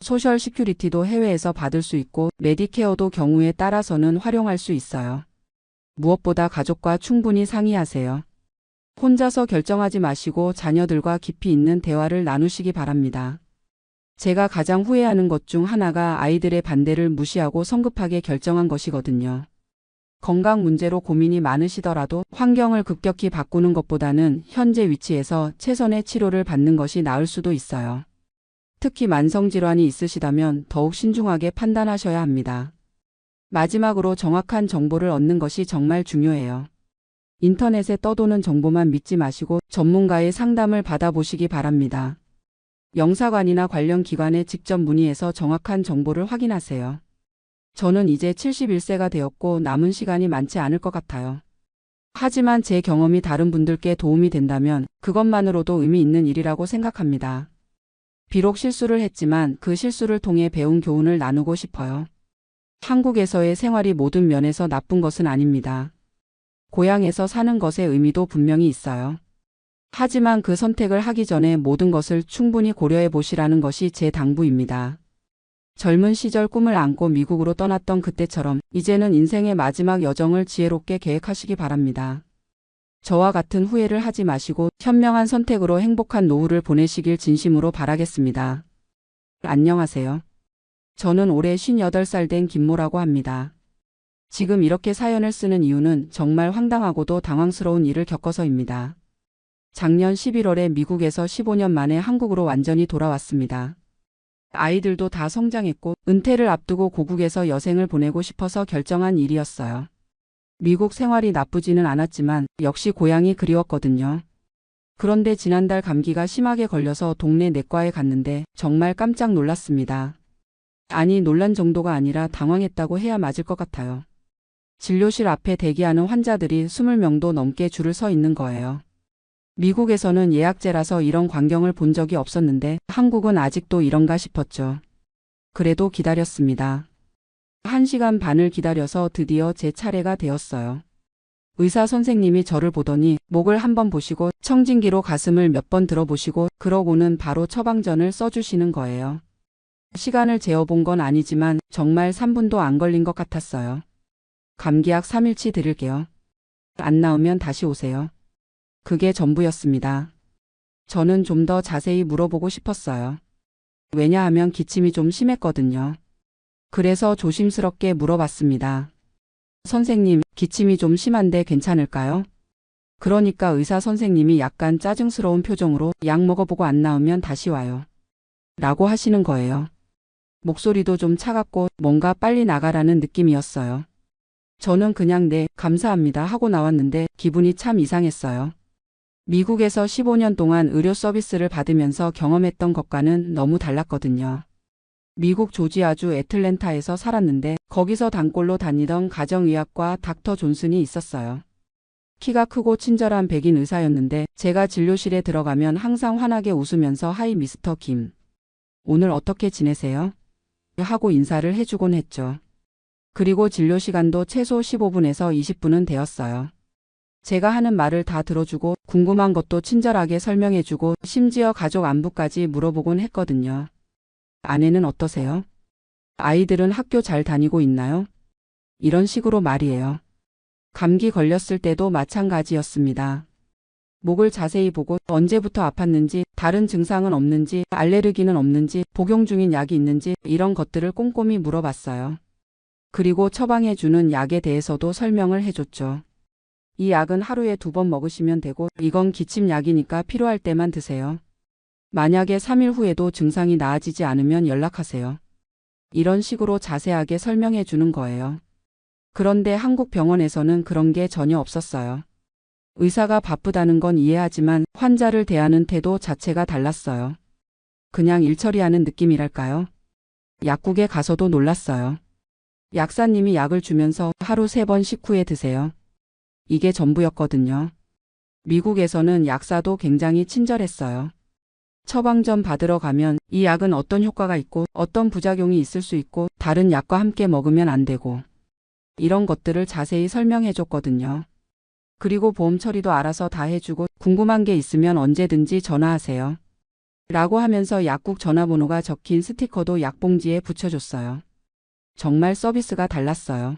소셜 시큐리티도 해외에서 받을 수 있고 메디케어도 경우에 따라서는 활용할 수 있어요. 무엇보다 가족과 충분히 상의하세요. 혼자서 결정하지 마시고 자녀들과 깊이 있는 대화를 나누시기 바랍니다. 제가 가장 후회하는 것 중 하나가 아이들의 반대를 무시하고 성급하게 결정한 것이거든요. 건강 문제로 고민이 많으시더라도 환경을 급격히 바꾸는 것보다는 현재 위치에서 최선의 치료를 받는 것이 나을 수도 있어요. 특히 만성질환이 있으시다면 더욱 신중하게 판단하셔야 합니다. 마지막으로 정확한 정보를 얻는 것이 정말 중요해요. 인터넷에 떠도는 정보만 믿지 마시고 전문가의 상담을 받아보시기 바랍니다. 영사관이나 관련 기관에 직접 문의해서 정확한 정보를 확인하세요. 저는 이제 71세가 되었고 남은 시간이 많지 않을 것 같아요. 하지만 제 경험이 다른 분들께 도움이 된다면 그것만으로도 의미 있는 일이라고 생각합니다. 비록 실수를 했지만 그 실수를 통해 배운 교훈을 나누고 싶어요. 한국에서의 생활이 모든 면에서 나쁜 것은 아닙니다. 고향에서 사는 것의 의미도 분명히 있어요. 하지만 그 선택을 하기 전에 모든 것을 충분히 고려해 보시라는 것이 제 당부입니다. 젊은 시절 꿈을 안고 미국으로 떠났던 그때처럼 이제는 인생의 마지막 여정을 지혜롭게 계획하시기 바랍니다. 저와 같은 후회를 하지 마시고 현명한 선택으로 행복한 노후를 보내시길 진심으로 바라겠습니다. 안녕하세요. 저는 올해 58살 된 김모라고 합니다. 지금 이렇게 사연을 쓰는 이유는 정말 황당하고도 당황스러운 일을 겪어서입니다. 작년 11월에 미국에서 15년 만에 한국으로 완전히 돌아왔습니다. 아이들도 다 성장했고 은퇴를 앞두고 고국에서 여생을 보내고 싶어서 결정한 일이었어요. 미국 생활이 나쁘지는 않았지만 역시 고향이 그리웠거든요. 그런데 지난달 감기가 심하게 걸려서 동네 내과에 갔는데 정말 깜짝 놀랐습니다. 아니, 놀란 정도가 아니라 당황했다고 해야 맞을 것 같아요. 진료실 앞에 대기하는 환자들이 20명도 넘게 줄을 서 있는 거예요. 미국에서는 예약제라서 이런 광경을 본 적이 없었는데 한국은 아직도 이런가 싶었죠. 그래도 기다렸습니다. 1시간 반을 기다려서 드디어 제 차례가 되었어요. 의사 선생님이 저를 보더니 목을 한번 보시고 청진기로 가슴을 몇 번 들어보시고 그러고는 바로 처방전을 써주시는 거예요. 시간을 재어본 건 아니지만 정말 3분도 안 걸린 것 같았어요. 감기약 3일치 드릴게요. 안 나오면 다시 오세요. 그게 전부였습니다. 저는 좀 더 자세히 물어보고 싶었어요. 왜냐하면 기침이 좀 심했거든요. 그래서 조심스럽게 물어봤습니다. 선생님, 기침이 좀 심한데 괜찮을까요? 그러니까 의사 선생님이 약간 짜증스러운 표정으로 약 먹어보고 안 나으면 다시 와요. 라고 하시는 거예요. 목소리도 좀 차갑고 뭔가 빨리 나가라는 느낌이었어요. 저는 그냥 네, 감사합니다 하고 나왔는데 기분이 참 이상했어요. 미국에서 15년 동안 의료 서비스를 받으면서 경험했던 것과는 너무 달랐거든요. 미국 조지아주 애틀랜타에서 살았는데 거기서 단골로 다니던 가정의학과 닥터 존슨이 있었어요. 키가 크고 친절한 백인 의사였는데 제가 진료실에 들어가면 항상 환하게 웃으면서 하이 미스터 김. 오늘 어떻게 지내세요? 하고 인사를 해주곤 했죠. 그리고 진료 시간도 최소 15분에서 20분은 되었어요. 제가 하는 말을 다 들어주고 궁금한 것도 친절하게 설명해주고 심지어 가족 안부까지 물어보곤 했거든요. 아내는 어떠세요? 아이들은 학교 잘 다니고 있나요? 이런 식으로 말이에요. 감기 걸렸을 때도 마찬가지였습니다. 목을 자세히 보고 언제부터 아팠는지, 다른 증상은 없는지, 알레르기는 없는지, 복용 중인 약이 있는지 이런 것들을 꼼꼼히 물어봤어요. 그리고 처방해주는 약에 대해서도 설명을 해줬죠. 이 약은 하루에 2번 먹으시면 되고 이건 기침약이니까 필요할 때만 드세요. 만약에 3일 후에도 증상이 나아지지 않으면 연락하세요. 이런 식으로 자세하게 설명해 주는 거예요. 그런데 한국 병원에서는 그런 게 전혀 없었어요. 의사가 바쁘다는 건 이해하지만 환자를 대하는 태도 자체가 달랐어요. 그냥 일 처리하는 느낌이랄까요? 약국에 가서도 놀랐어요. 약사님이 약을 주면서 하루 3번 식후에 드세요. 이게 전부였거든요. 미국에서는 약사도 굉장히 친절했어요. 처방전 받으러 가면 이 약은 어떤 효과가 있고 어떤 부작용이 있을 수 있고 다른 약과 함께 먹으면 안 되고 이런 것들을 자세히 설명해 줬거든요. 그리고 보험 처리도 알아서 다 해주고 궁금한 게 있으면 언제든지 전화하세요. 라고 하면서 약국 전화번호가 적힌 스티커도 약봉지에 붙여줬어요. 정말 서비스가 달랐어요.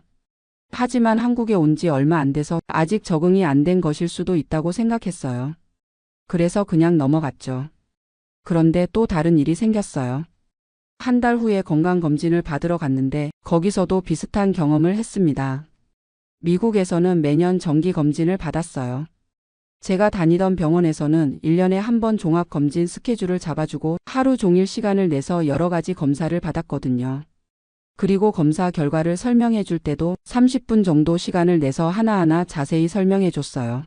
하지만 한국에 온 지 얼마 안 돼서 아직 적응이 안 된 것일 수도 있다고 생각했어요. 그래서 그냥 넘어갔죠. 그런데 또 다른 일이 생겼어요. 한 달 후에 건강검진을 받으러 갔는데 거기서도 비슷한 경험을 했습니다. 미국에서는 매년 정기검진을 받았어요. 제가 다니던 병원에서는 1년에 한 번 종합검진 스케줄을 잡아주고 하루 종일 시간을 내서 여러 가지 검사를 받았거든요. 그리고 검사 결과를 설명해 줄 때도 30분 정도 시간을 내서 하나하나 자세히 설명해 줬어요.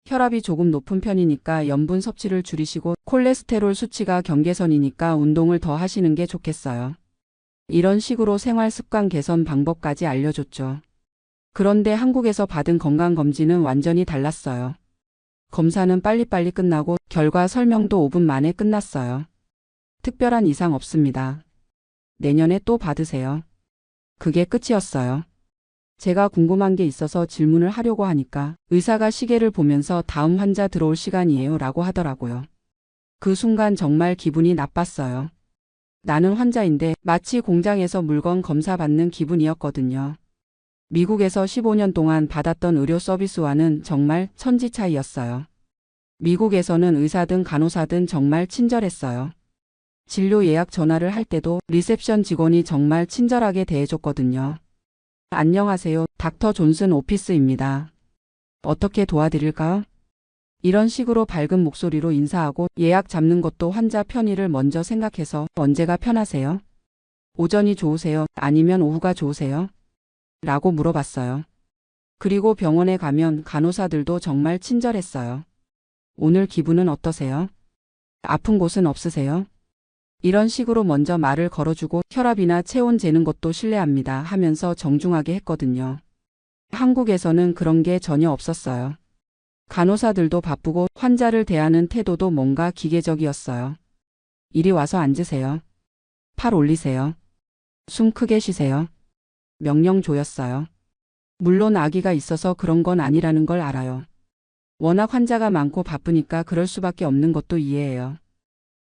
혈압이 조금 높은 편이니까 염분 섭취를 줄이시고 콜레스테롤 수치가 경계선이니까 운동을 더 하시는 게 좋겠어요. 이런 식으로 생활 습관 개선 방법까지 알려줬죠. 그런데 한국에서 받은 건강검진은 완전히 달랐어요. 검사는 빨리빨리 끝나고 결과 설명도 5분 만에 끝났어요. 특별한 이상 없습니다. 내년에 또 받으세요. 그게 끝이었어요. 제가 궁금한 게 있어서 질문을 하려고 하니까 의사가 시계를 보면서 다음 환자 들어올 시간이에요 라고 하더라고요. 그 순간 정말 기분이 나빴어요. 나는 환자인데 마치 공장에서 물건 검사받는 기분이었거든요. 미국에서 15년 동안 받았던 의료 서비스와는 정말 천지 차이였어요. 미국에서는 의사든 간호사든 정말 친절했어요. 진료 예약 전화를 할 때도 리셉션 직원이 정말 친절하게 대해줬거든요. 안녕하세요. 닥터 존슨 오피스입니다. 어떻게 도와드릴까요? 이런 식으로 밝은 목소리로 인사하고 예약 잡는 것도 환자 편의를 먼저 생각해서 언제가 편하세요? 오전이 좋으세요? 아니면 오후가 좋으세요? 라고 물어봤어요. 그리고 병원에 가면 간호사들도 정말 친절했어요. 오늘 기분은 어떠세요? 아픈 곳은 없으세요? 이런 식으로 먼저 말을 걸어주고 혈압이나 체온 재는 것도 실례합니다 하면서 정중하게 했거든요. 한국에서는 그런 게 전혀 없었어요. 간호사들도 바쁘고 환자를 대하는 태도도 뭔가 기계적이었어요. 이리 와서 앉으세요. 팔 올리세요. 숨 크게 쉬세요. 명령조였어요. 물론 아기가 있어서 그런 건 아니라는 걸 알아요. 워낙 환자가 많고 바쁘니까 그럴 수밖에 없는 것도 이해해요.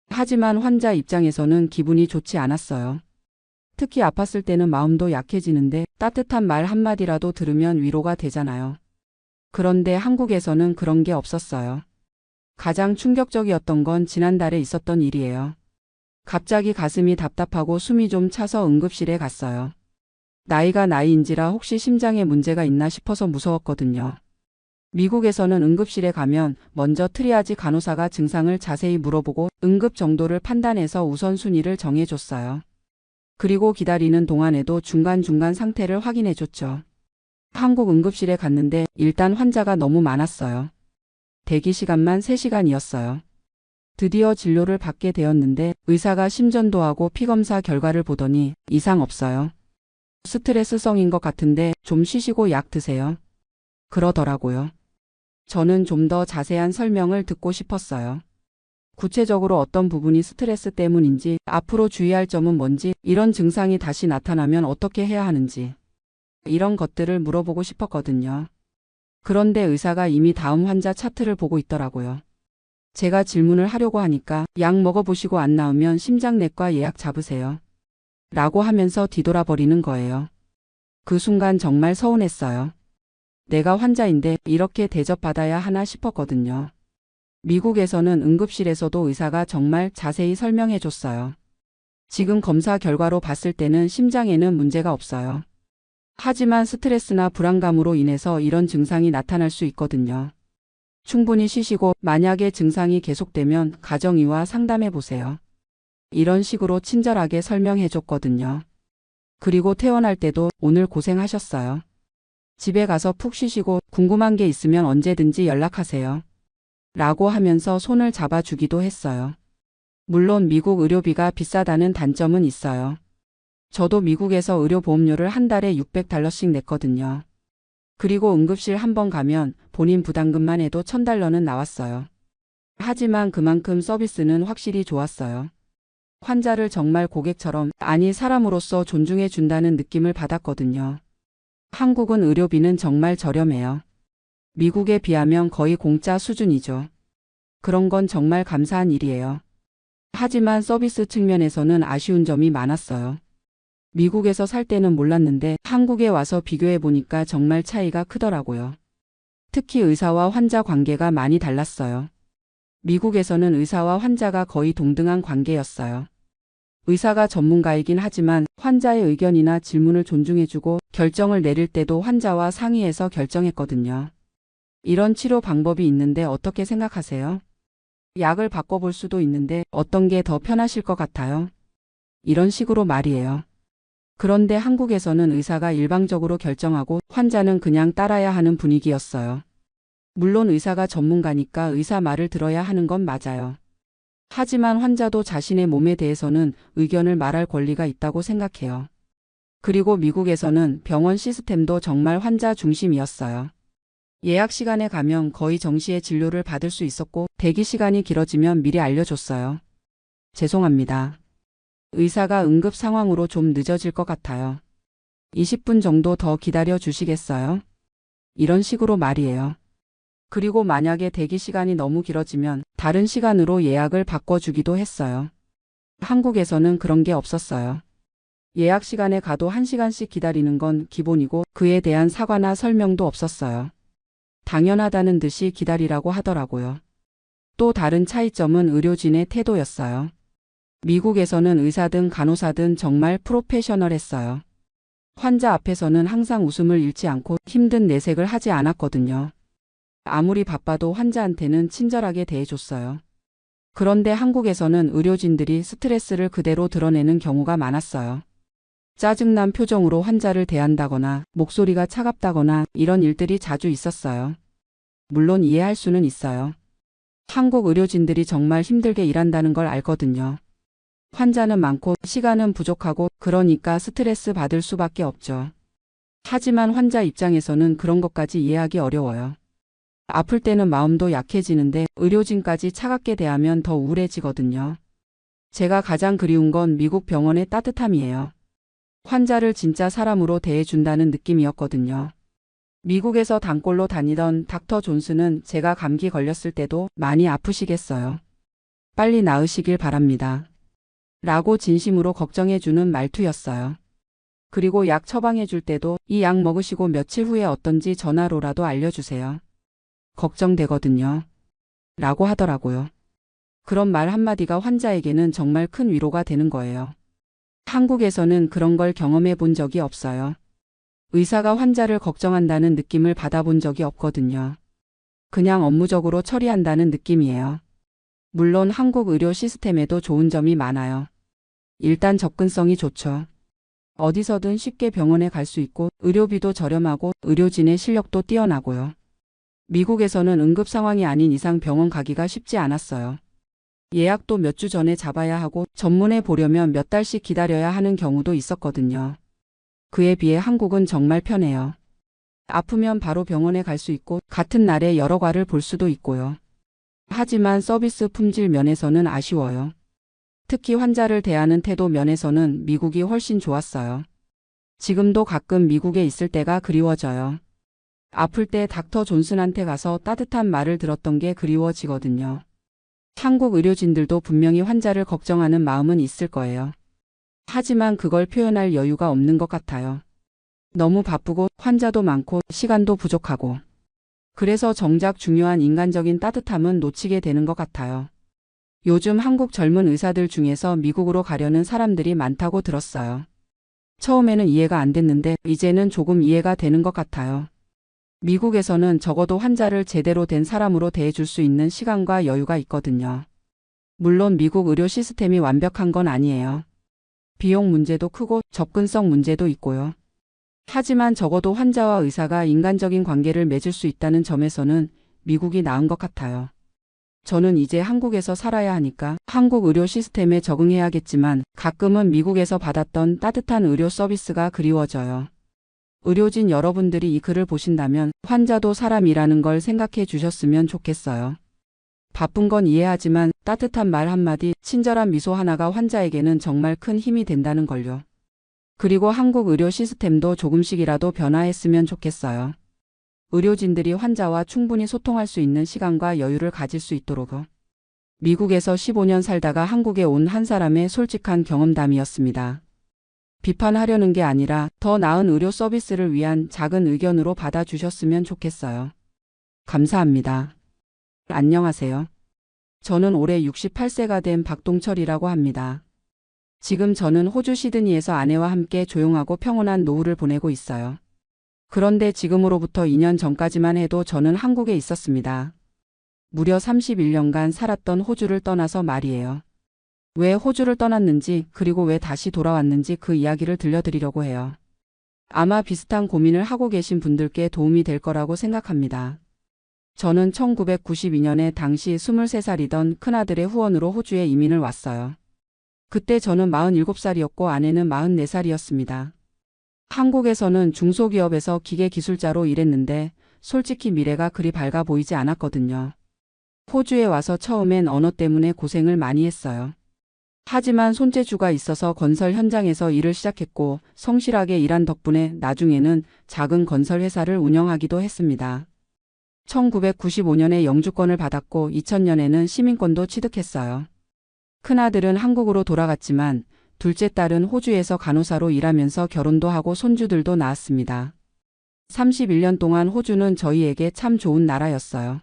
하지만 환자 입장에서는 기분이 좋지 않았어요. 특히 아팠을 때는 마음도 약해지는데 따뜻한 말 한마디라도 들으면 위로가 되잖아요. 그런데 한국에서는 그런 게 없었어요. 가장 충격적이었던 건 지난달에 있었던 일이에요. 갑자기 가슴이 답답하고 숨이 좀 차서 응급실에 갔어요. 나이가 나이인지라 혹시 심장에 문제가 있나 싶어서 무서웠거든요. 미국에서는 응급실에 가면 먼저 트리아지 간호사가 증상을 자세히 물어보고 응급 정도를 판단해서 우선순위를 정해줬어요. 그리고 기다리는 동안에도 중간중간 상태를 확인해줬죠. 한국 응급실에 갔는데 일단 환자가 너무 많았어요. 대기 시간만 3시간이었어요. 드디어 진료를 받게 되었는데 의사가 심전도하고 피검사 결과를 보더니 이상 없어요. 스트레스성인 것 같은데 좀 쉬시고 약 드세요. 그러더라고요. 저는 좀 더 자세한 설명을 듣고 싶었어요. 구체적으로 어떤 부분이 스트레스 때문인지, 앞으로 주의할 점은 뭔지, 이런 증상이 다시 나타나면 어떻게 해야 하는지, 이런 것들을 물어보고 싶었거든요. 그런데 의사가 이미 다음 환자 차트를 보고 있더라고요. 제가 질문을 하려고 하니까 약 먹어보시고 안 나으면 심장내과 예약 잡으세요. 라고 하면서 뒤돌아버리는 거예요. 그 순간 정말 서운했어요. 내가 환자인데 이렇게 대접받아야 하나 싶었거든요. 미국에서는 응급실에서도 의사가 정말 자세히 설명해 줬어요. 지금 검사 결과로 봤을 때는 심장에는 문제가 없어요. 하지만 스트레스나 불안감으로 인해서 이런 증상이 나타날 수 있거든요. 충분히 쉬시고 만약에 증상이 계속되면 가정의와 상담해 보세요. 이런 식으로 친절하게 설명해 줬거든요. 그리고 퇴원할 때도 오늘 고생하셨어요. 집에 가서 푹 쉬시고 궁금한 게 있으면 언제든지 연락하세요. 라고 하면서 손을 잡아주기도 했어요. 물론 미국 의료비가 비싸다는 단점은 있어요. 저도 미국에서 의료보험료를 한 달에 $600씩 냈거든요. 그리고 응급실 한 번 가면 본인 부담금만 해도 $1000는 나왔어요. 하지만 그만큼 서비스는 확실히 좋았어요. 환자를 정말 고객처럼, 아니 사람으로서 존중해 준다는 느낌을 받았거든요. 한국은 의료비는 정말 저렴해요. 미국에 비하면 거의 공짜 수준이죠. 그런 건 정말 감사한 일이에요. 하지만 서비스 측면에서는 아쉬운 점이 많았어요. 미국에서 살 때는 몰랐는데 한국에 와서 비교해 보니까 정말 차이가 크더라고요. 특히 의사와 환자 관계가 많이 달랐어요. 미국에서는 의사와 환자가 거의 동등한 관계였어요. 의사가 전문가이긴 하지만 환자의 의견이나 질문을 존중해주고 결정을 내릴 때도 환자와 상의해서 결정했거든요. 이런 치료 방법이 있는데 어떻게 생각하세요? 약을 바꿔볼 수도 있는데 어떤 게 더 편하실 것 같아요? 이런 식으로 말이에요. 그런데 한국에서는 의사가 일방적으로 결정하고 환자는 그냥 따라야 하는 분위기였어요. 물론 의사가 전문가니까 의사 말을 들어야 하는 건 맞아요. 하지만 환자도 자신의 몸에 대해서는 의견을 말할 권리가 있다고 생각해요. 그리고 미국에서는 병원 시스템도 정말 환자 중심이었어요. 예약 시간에 가면 거의 정시에 진료를 받을 수 있었고 대기 시간이 길어지면 미리 알려줬어요. 죄송합니다. 의사가 응급 상황으로 좀 늦어질 것 같아요. 20분 정도 더 기다려 주시겠어요? 이런 식으로 말이에요. 그리고 만약에 대기 시간이 너무 길어지면 다른 시간으로 예약을 바꿔주기도 했어요. 한국에서는 그런 게 없었어요. 예약 시간에 가도 1시간씩 기다리는 건 기본이고 그에 대한 사과나 설명도 없었어요. 당연하다는 듯이 기다리라고 하더라고요. 또 다른 차이점은 의료진의 태도였어요. 미국에서는 의사든 간호사든 정말 프로페셔널했어요. 환자 앞에서는 항상 웃음을 잃지 않고 힘든 내색을 하지 않았거든요. 아무리 바빠도 환자한테는 친절하게 대해줬어요. 그런데 한국에서는 의료진들이 스트레스를 그대로 드러내는 경우가 많았어요. 짜증난 표정으로 환자를 대한다거나 목소리가 차갑다거나 이런 일들이 자주 있었어요. 물론 이해할 수는 있어요. 한국 의료진들이 정말 힘들게 일한다는 걸 알거든요. 환자는 많고 시간은 부족하고 그러니까 스트레스 받을 수밖에 없죠. 하지만 환자 입장에서는 그런 것까지 이해하기 어려워요. 아플 때는 마음도 약해지는데 의료진까지 차갑게 대하면 더 우울해지거든요. 제가 가장 그리운 건 미국 병원의 따뜻함이에요. 환자를 진짜 사람으로 대해준다는 느낌이었거든요. 미국에서 단골로 다니던 닥터 존스는 제가 감기 걸렸을 때도 많이 아프시겠어요. 빨리 나으시길 바랍니다. 라고 진심으로 걱정해주는 말투였어요. 그리고 약 처방해줄 때도 이 약 먹으시고 며칠 후에 어떤지 전화로라도 알려주세요. 걱정되거든요. 라고 하더라고요. 그런 말 한마디가 환자에게는 정말 큰 위로가 되는 거예요. 한국에서는 그런 걸 경험해 본 적이 없어요. 의사가 환자를 걱정한다는 느낌을 받아본 적이 없거든요. 그냥 업무적으로 처리한다는 느낌이에요. 물론 한국 의료 시스템에도 좋은 점이 많아요. 일단 접근성이 좋죠. 어디서든 쉽게 병원에 갈 수 있고 의료비도 저렴하고 의료진의 실력도 뛰어나고요. 미국에서는 응급 상황이 아닌 이상 병원 가기가 쉽지 않았어요. 예약도 몇 주 전에 잡아야 하고 전문에 보려면 몇 달씩 기다려야 하는 경우도 있었거든요. 그에 비해 한국은 정말 편해요. 아프면 바로 병원에 갈 수 있고 같은 날에 여러 과를 볼 수도 있고요. 하지만 서비스 품질 면에서는 아쉬워요. 특히 환자를 대하는 태도 면에서는 미국이 훨씬 좋았어요. 지금도 가끔 미국에 있을 때가 그리워져요. 아플 때 닥터 존슨한테 가서 따뜻한 말을 들었던 게 그리워지거든요. 한국 의료진들도 분명히 환자를 걱정하는 마음은 있을 거예요. 하지만 그걸 표현할 여유가 없는 것 같아요. 너무 바쁘고 환자도 많고 시간도 부족하고. 그래서 정작 중요한 인간적인 따뜻함은 놓치게 되는 것 같아요. 요즘 한국 젊은 의사들 중에서 미국으로 가려는 사람들이 많다고 들었어요. 처음에는 이해가 안 됐는데 이제는 조금 이해가 되는 것 같아요. 미국에서는 적어도 환자를 제대로 된 사람으로 대해줄 수 있는 시간과 여유가 있거든요. 물론 미국 의료 시스템이 완벽한 건 아니에요. 비용 문제도 크고 접근성 문제도 있고요. 하지만 적어도 환자와 의사가 인간적인 관계를 맺을 수 있다는 점에서는 미국이 나은 것 같아요. 저는 이제 한국에서 살아야 하니까 한국 의료 시스템에 적응해야겠지만 가끔은 미국에서 받았던 따뜻한 의료 서비스가 그리워져요. 의료진 여러분들이 이 글을 보신다면 환자도 사람이라는 걸 생각해 주셨으면 좋겠어요. 바쁜 건 이해하지만 따뜻한 말 한마디, 친절한 미소 하나가 환자에게는 정말 큰 힘이 된다는 걸요. 그리고 한국 의료 시스템도 조금씩이라도 변화했으면 좋겠어요. 의료진들이 환자와 충분히 소통할 수 있는 시간과 여유를 가질 수 있도록요. 미국에서 15년 살다가 한국에 온 한 사람의 솔직한 경험담이었습니다. 비판하려는 게 아니라 더 나은 의료 서비스를 위한 작은 의견으로 받아주셨으면 좋겠어요. 감사합니다. 안녕하세요. 저는 올해 68세가 된 박동철이라고 합니다. 지금 저는 호주 시드니에서 아내와 함께 조용하고 평온한 노후를 보내고 있어요. 그런데 지금으로부터 2년 전까지만 해도 저는 한국에 있었습니다. 무려 31년간 살았던 호주를 떠나서 말이에요. 왜 호주를 떠났는지 그리고 왜 다시 돌아왔는지 그 이야기를 들려드리려고 해요. 아마 비슷한 고민을 하고 계신 분들께 도움이 될 거라고 생각합니다. 저는 1992년에 당시 23살이던 큰아들의 후원으로 호주에 이민을 왔어요. 그때 저는 47살이었고 아내는 44살이었습니다. 한국에서는 중소기업에서 기계기술자로 일했는데 솔직히 미래가 그리 밝아 보이지 않았거든요. 호주에 와서 처음엔 언어 때문에 고생을 많이 했어요. 하지만 손재주가 있어서 건설 현장에서 일을 시작했고 성실하게 일한 덕분에 나중에는 작은 건설 회사를 운영하기도 했습니다. 1995년에 영주권을 받았고 2000년에는 시민권도 취득했어요. 큰아들은 한국으로 돌아갔지만 둘째 딸은 호주에서 간호사로 일하면서 결혼도 하고 손주들도 낳았습니다. 31년 동안 호주는 저희에게 참 좋은 나라였어요.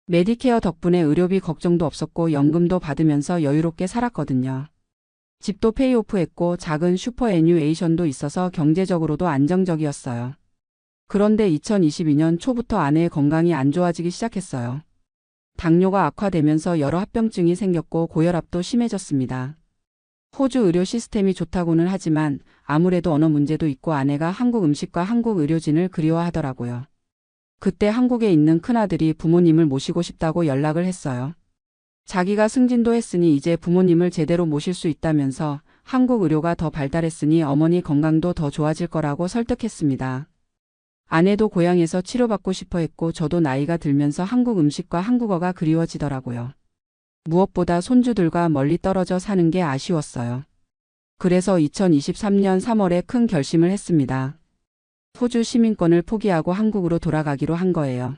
메디케어 덕분에 의료비 걱정도 없었고 연금도 받으면서 여유롭게 살았거든요. 집도 페이오프했고 작은 슈퍼애뉴에이션도 있어서 경제적으로도 안정적이었어요. 그런데 2022년 초부터 아내의 건강이 안 좋아지기 시작했어요. 당뇨가 악화되면서 여러 합병증이 생겼고 고혈압도 심해졌습니다. 호주 의료 시스템이 좋다고는 하지만 아무래도 언어 문제도 있고 아내가 한국 음식과 한국 의료진을 그리워하더라고요. 그때 한국에 있는 큰아들이 부모님을 모시고 싶다고 연락을 했어요. 자기가 승진도 했으니 이제 부모님을 제대로 모실 수 있다면서 한국 의료가 더 발달했으니 어머니 건강도 더 좋아질 거라고 설득했습니다. 아내도 고향에서 치료받고 싶어 했고 저도 나이가 들면서 한국 음식과 한국어가 그리워지더라고요. 무엇보다 손주들과 멀리 떨어져 사는 게 아쉬웠어요. 그래서 2023년 3월에 큰 결심을 했습니다. 호주 시민권을 포기하고 한국으로 돌아가기로 한 거예요.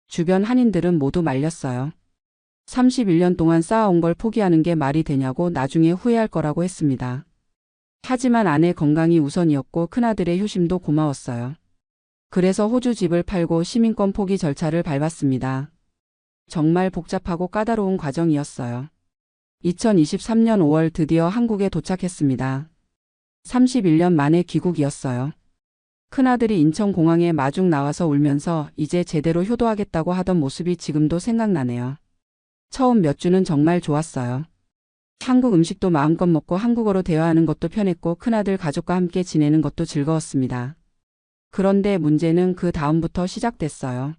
주변 한인들은 모두 말렸어요. 31년 동안 쌓아온 걸 포기하는 게 말이 되냐고 나중에 후회할 거라고 했습니다. 하지만 아내 건강이 우선이었고 큰아들의 효심도 고마웠어요. 그래서 호주 집을 팔고 시민권 포기 절차를 밟았습니다. 정말 복잡하고 까다로운 과정이었어요. 2023년 5월 드디어 한국에 도착했습니다. 31년 만에 귀국이었어요. 큰아들이 인천공항에 마중 나와서 울면서 이제 제대로 효도하겠다고 하던 모습이 지금도 생각나네요. 처음 몇 주는 정말 좋았어요. 한국 음식도 마음껏 먹고 한국어로 대화하는 것도 편했고 큰아들 가족과 함께 지내는 것도 즐거웠습니다. 그런데 문제는 그 다음부터 시작됐어요.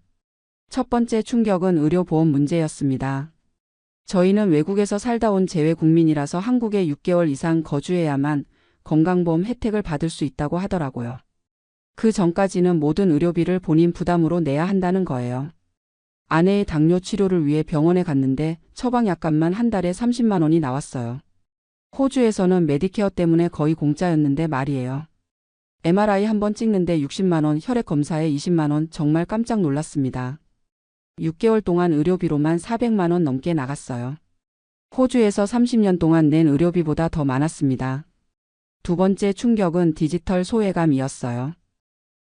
첫 번째 충격은 의료보험 문제였습니다. 저희는 외국에서 살다 온 재외 국민이라서 한국에 6개월 이상 거주해야만 건강보험 혜택을 받을 수 있다고 하더라고요. 그 전까지는 모든 의료비를 본인 부담으로 내야 한다는 거예요. 아내의 당뇨 치료를 위해 병원에 갔는데 처방약값만 한 달에 30만 원이 나왔어요. 호주에서는 메디케어 때문에 거의 공짜였는데 말이에요. MRI 한 번 찍는데 60만 원, 혈액 검사에 20만 원, 정말 깜짝 놀랐습니다. 6개월 동안 의료비로만 400만 원 넘게 나갔어요. 호주에서 30년 동안 낸 의료비보다 더 많았습니다. 두 번째 충격은 디지털 소외감이었어요.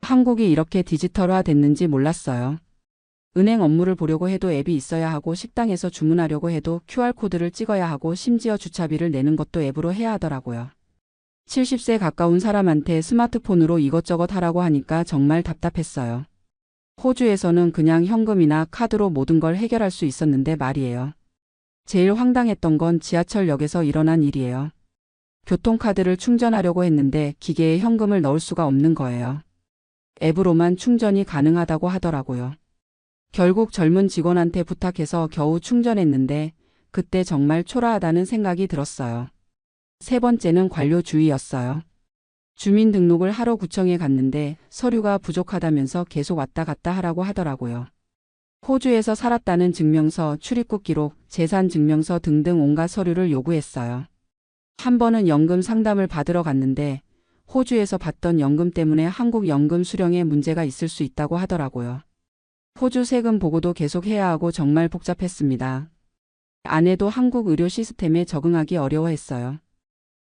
한국이 이렇게 디지털화 됐는지 몰랐어요. 은행 업무를 보려고 해도 앱이 있어야 하고 식당에서 주문하려고 해도 QR코드를 찍어야 하고 심지어 주차비를 내는 것도 앱으로 해야 하더라고요. 70세 가까운 사람한테 스마트폰으로 이것저것 하라고 하니까 정말 답답했어요. 호주에서는 그냥 현금이나 카드로 모든 걸 해결할 수 있었는데 말이에요. 제일 황당했던 건 지하철역에서 일어난 일이에요. 교통카드를 충전하려고 했는데 기계에 현금을 넣을 수가 없는 거예요. 앱으로만 충전이 가능하다고 하더라고요. 결국 젊은 직원한테 부탁해서 겨우 충전했는데 그때 정말 초라하다는 생각이 들었어요. 세 번째는 관료주의였어요. 주민등록을 하러 구청에 갔는데 서류가 부족하다면서 계속 왔다 갔다 하라고 하더라고요. 호주에서 살았다는 증명서, 출입국 기록, 재산 증명서 등등 온갖 서류를 요구했어요. 한 번은 연금 상담을 받으러 갔는데 호주에서 받던 연금 때문에 한국 연금 수령에 문제가 있을 수 있다고 하더라고요. 호주 세금 보고도 계속 해야 하고 정말 복잡했습니다. 아내도 한국 의료 시스템에 적응하기 어려워했어요.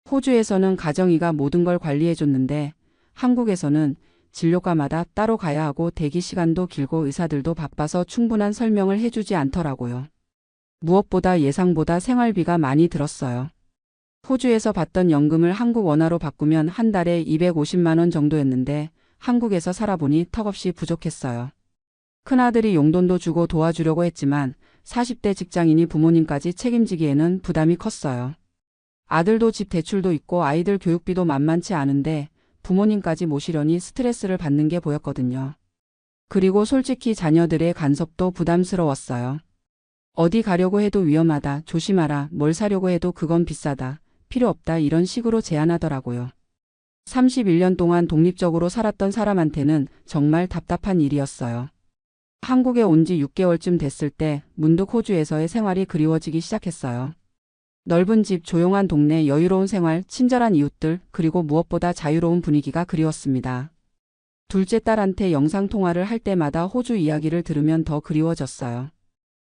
호주에서는 가정의가 모든 걸 관리해줬는데 한국에서는 진료과마다 따로 가야 하고 대기 시간도 길고 의사들도 바빠서 충분한 설명을 해주지 않더라고요. 무엇보다 예상보다 생활비가 많이 들었어요. 호주에서 받던 연금을 한국 원화로 바꾸면 한 달에 250만 원 정도였는데 한국에서 살아보니 턱없이 부족했어요. 큰아들이 용돈도 주고 도와주려고 했지만 40대 직장인이 부모님까지 책임지기에는 부담이 컸어요. 아들도 집 대출도 있고 아이들 교육비도 만만치 않은데 부모님까지 모시려니 스트레스를 받는 게 보였거든요. 그리고 솔직히 자녀들의 간섭도 부담스러웠어요. 어디 가려고 해도 위험하다, 조심하라, 뭘 사려고 해도 그건 비싸다, 필요 없다 이런 식으로 제안하더라고요. 31년 동안 독립적으로 살았던 사람한테는 정말 답답한 일이었어요. 한국에 온 지 6개월쯤 됐을 때 문득 호주에서의 생활이 그리워지기 시작했어요. 넓은 집, 조용한 동네, 여유로운 생활, 친절한 이웃들, 그리고 무엇보다 자유로운 분위기가 그리웠습니다. 둘째 딸한테 영상통화를 할 때마다 호주 이야기를 들으면 더 그리워졌어요.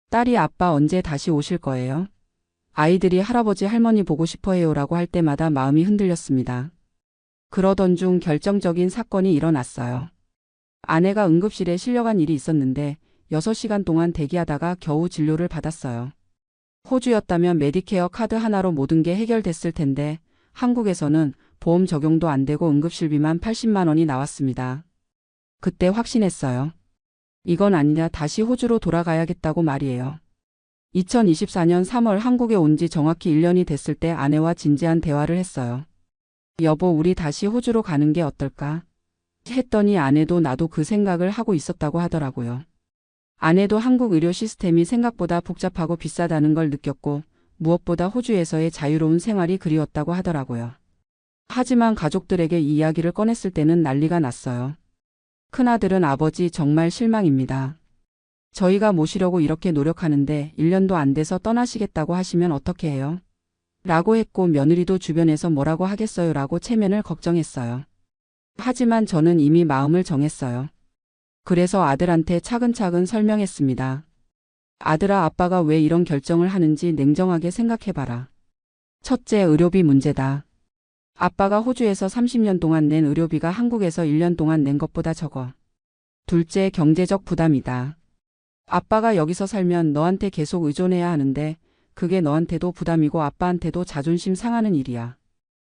딸이 아빠 언제 다시 오실 거예요? 아이들이 할아버지 할머니 보고 싶어 해요라고 할 때마다 마음이 흔들렸습니다. 그러던 중 결정적인 사건이 일어났어요. 아내가 응급실에 실려간 일이 있었는데 6시간 동안 대기하다가 겨우 진료를 받았어요. 호주였다면 메디케어 카드 하나로 모든 게 해결됐을 텐데 한국에서는 보험 적용도 안 되고 응급실비만 80만 원이 나왔습니다. 그때 확신했어요. 이건 아니라 다시 호주로 돌아가야겠다고 말이에요. 2024년 3월 한국에 온 지 정확히 1년이 됐을 때 아내와 진지한 대화를 했어요. 여보, 우리 다시 호주로 가는 게 어떨까? 했더니 아내도 나도 그 생각을 하고 있었다고 하더라고요. 아내도 한국 의료 시스템이 생각보다 복잡하고 비싸다는 걸 느꼈고 무엇보다 호주에서의 자유로운 생활이 그리웠다고 하더라고요. 하지만 가족들에게 이 이야기를 꺼냈을 때는 난리가 났어요. 큰아들은 아버지 정말 실망입니다. 저희가 모시려고 이렇게 노력하는데 1년도 안 돼서 떠나시겠다고 하시면 어떻게 해요? 라고 했고 며느리도 주변에서 뭐라고 하겠어요? 라고 체면을 걱정했어요. 하지만 저는 이미 마음을 정했어요. 그래서 아들한테 차근차근 설명했습니다. 아들아, 아빠가 왜 이런 결정을 하는지 냉정하게 생각해봐라. 첫째, 의료비 문제다. 아빠가 호주에서 30년 동안 낸 의료비가 한국에서 1년 동안 낸 것보다 적어. 둘째, 경제적 부담이다. 아빠가 여기서 살면 너한테 계속 의존해야 하는데 그게 너한테도 부담이고 아빠한테도 자존심 상하는 일이야.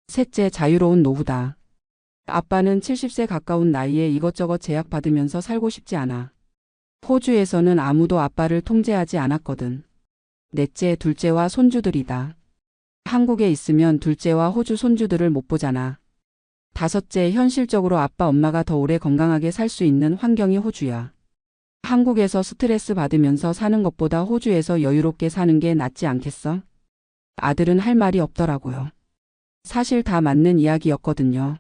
셋째, 자유로운 노후다. 아빠는 70세 가까운 나이에 이것저것 제약받으면서 살고 싶지 않아. 호주에서는 아무도 아빠를 통제하지 않았거든. 넷째, 둘째와 손주들이다. 한국에 있으면 둘째와 호주 손주들을 못 보잖아. 다섯째, 현실적으로 아빠 엄마가 더 오래 건강하게 살 수 있는 환경이 호주야. 한국에서 스트레스 받으면서 사는 것보다 호주에서 여유롭게 사는 게 낫지 않겠어? 아들은 할 말이 없더라고요. 사실 다 맞는 이야기였거든요.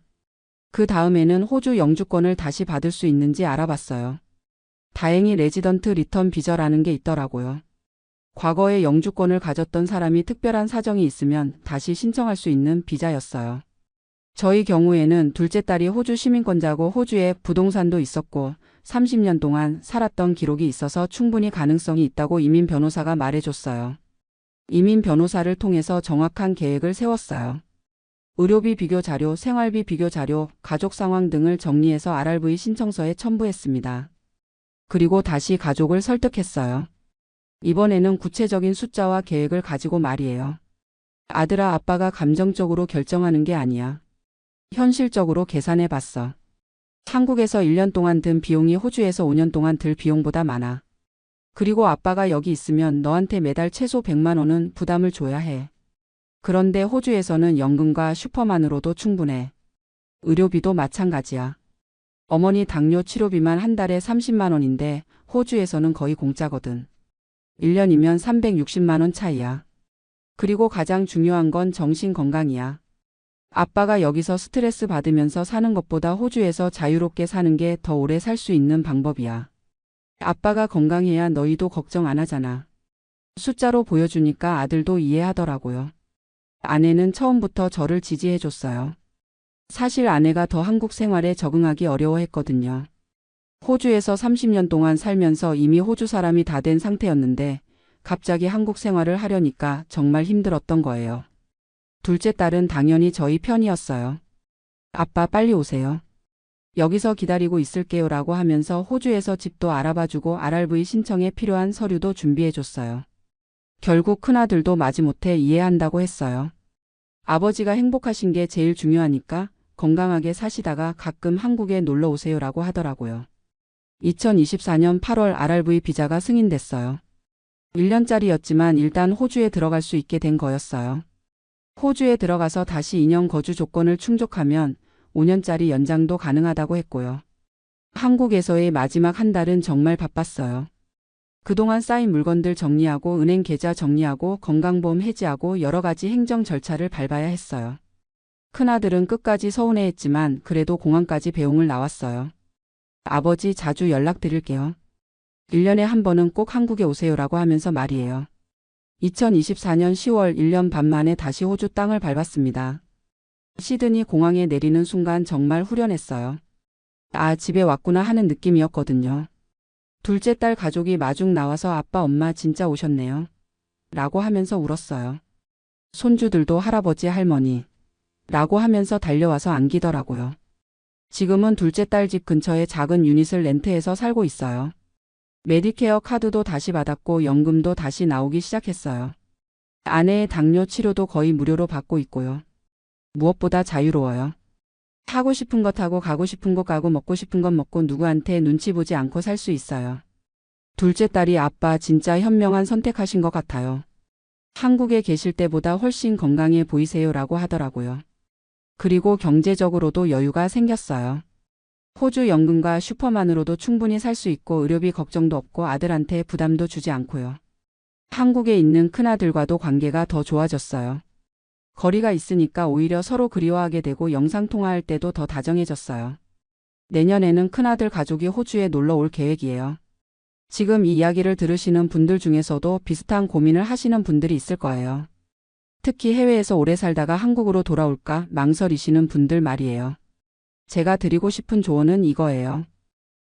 그 다음에는 호주 영주권을 다시 받을 수 있는지 알아봤어요. 다행히 레지던트 리턴 비자라는 게 있더라고요. 과거에 영주권을 가졌던 사람이 특별한 사정이 있으면 다시 신청할 수 있는 비자였어요. 저희 경우에는 둘째 딸이 호주 시민권자고 호주에 부동산도 있었고 30년 동안 살았던 기록이 있어서 충분히 가능성이 있다고 이민 변호사가 말해줬어요. 이민 변호사를 통해서 정확한 계획을 세웠어요. 의료비 비교 자료, 생활비 비교 자료, 가족 상황 등을 정리해서 RRV 신청서에 첨부했습니다. 그리고 다시 가족을 설득했어요. 이번에는 구체적인 숫자와 계획을 가지고 말이에요. 아들아, 아빠가 감정적으로 결정하는 게 아니야. 현실적으로 계산해 봤어. 한국에서 1년 동안 든 비용이 호주에서 5년 동안 들 비용보다 많아. 그리고 아빠가 여기 있으면 너한테 매달 최소 100만 원은 부담을 줘야 해. 그런데 호주에서는 연금과 슈퍼만으로도 충분해. 의료비도 마찬가지야. 어머니 당뇨 치료비만 한 달에 30만 원인데 호주에서는 거의 공짜거든. 1년이면 360만 원 차이야. 그리고 가장 중요한 건 정신 건강이야. 아빠가 여기서 스트레스 받으면서 사는 것보다 호주에서 자유롭게 사는 게 더 오래 살 수 있는 방법이야. 아빠가 건강해야 너희도 걱정 안 하잖아. 숫자로 보여주니까 아들도 이해하더라고요. 아내는 처음부터 저를 지지해줬어요. 사실 아내가 더 한국 생활에 적응하기 어려워했거든요. 호주에서 30년 동안 살면서 이미 호주 사람이 다 된 상태였는데 갑자기 한국 생활을 하려니까 정말 힘들었던 거예요. 둘째 딸은 당연히 저희 편이었어요. 아빠 빨리 오세요. 여기서 기다리고 있을게요 라고 하면서 호주에서 집도 알아봐주고 RRV 신청에 필요한 서류도 준비해줬어요. 결국 큰아들도 마지못해 이해한다고 했어요. 아버지가 행복하신 게 제일 중요하니까 건강하게 사시다가 가끔 한국에 놀러 오세요 라고 하더라고요. 2024년 8월 RRV 비자가 승인됐어요. 1년짜리였지만 일단 호주에 들어갈 수 있게 된 거였어요. 호주에 들어가서 다시 2년 거주 조건을 충족하면 5년짜리 연장도 가능하다고 했고요. 한국에서의 마지막 한 달은 정말 바빴어요. 그동안 쌓인 물건들 정리하고 은행 계좌 정리하고 건강보험 해지하고 여러 가지 행정 절차를 밟아야 했어요. 큰아들은 끝까지 서운해했지만 그래도 공항까지 배웅을 나왔어요. 아버지 자주 연락드릴게요. 1년에 한 번은 꼭 한국에 오세요라고 하면서 말이에요. 2024년 10월 1년 반 만에 다시 호주 땅을 밟았습니다. 시드니 공항에 내리는 순간 정말 후련했어요. 아, 집에 왔구나 하는 느낌이었거든요. 둘째 딸 가족이 마중 나와서 아빠 엄마 진짜 오셨네요. 라고 하면서 울었어요. 손주들도 할아버지 할머니. 라고 하면서 달려와서 안기더라고요. 지금은 둘째 딸 집 근처에 작은 유닛을 렌트해서 살고 있어요. 메디케어 카드도 다시 받았고 연금도 다시 나오기 시작했어요. 아내의 당뇨 치료도 거의 무료로 받고 있고요. 무엇보다 자유로워요. 하고 싶은 것 하고 가고 싶은 곳 가고 먹고 싶은 것 먹고 누구한테 눈치 보지 않고 살 수 있어요. 둘째 딸이 아빠 진짜 현명한 선택하신 것 같아요. 한국에 계실 때보다 훨씬 건강해 보이세요 라고 하더라고요. 그리고 경제적으로도 여유가 생겼어요. 호주 연금과 슈퍼만으로도 충분히 살 수 있고 의료비 걱정도 없고 아들한테 부담도 주지 않고요. 한국에 있는 큰아들과도 관계가 더 좋아졌어요. 거리가 있으니까 오히려 서로 그리워하게 되고 영상통화할 때도 더 다정해졌어요. 내년에는 큰아들 가족이 호주에 놀러 올 계획이에요. 지금 이 이야기를 들으시는 분들 중에서도 비슷한 고민을 하시는 분들이 있을 거예요. 특히 해외에서 오래 살다가 한국으로 돌아올까 망설이시는 분들 말이에요. 제가 드리고 싶은 조언은 이거예요.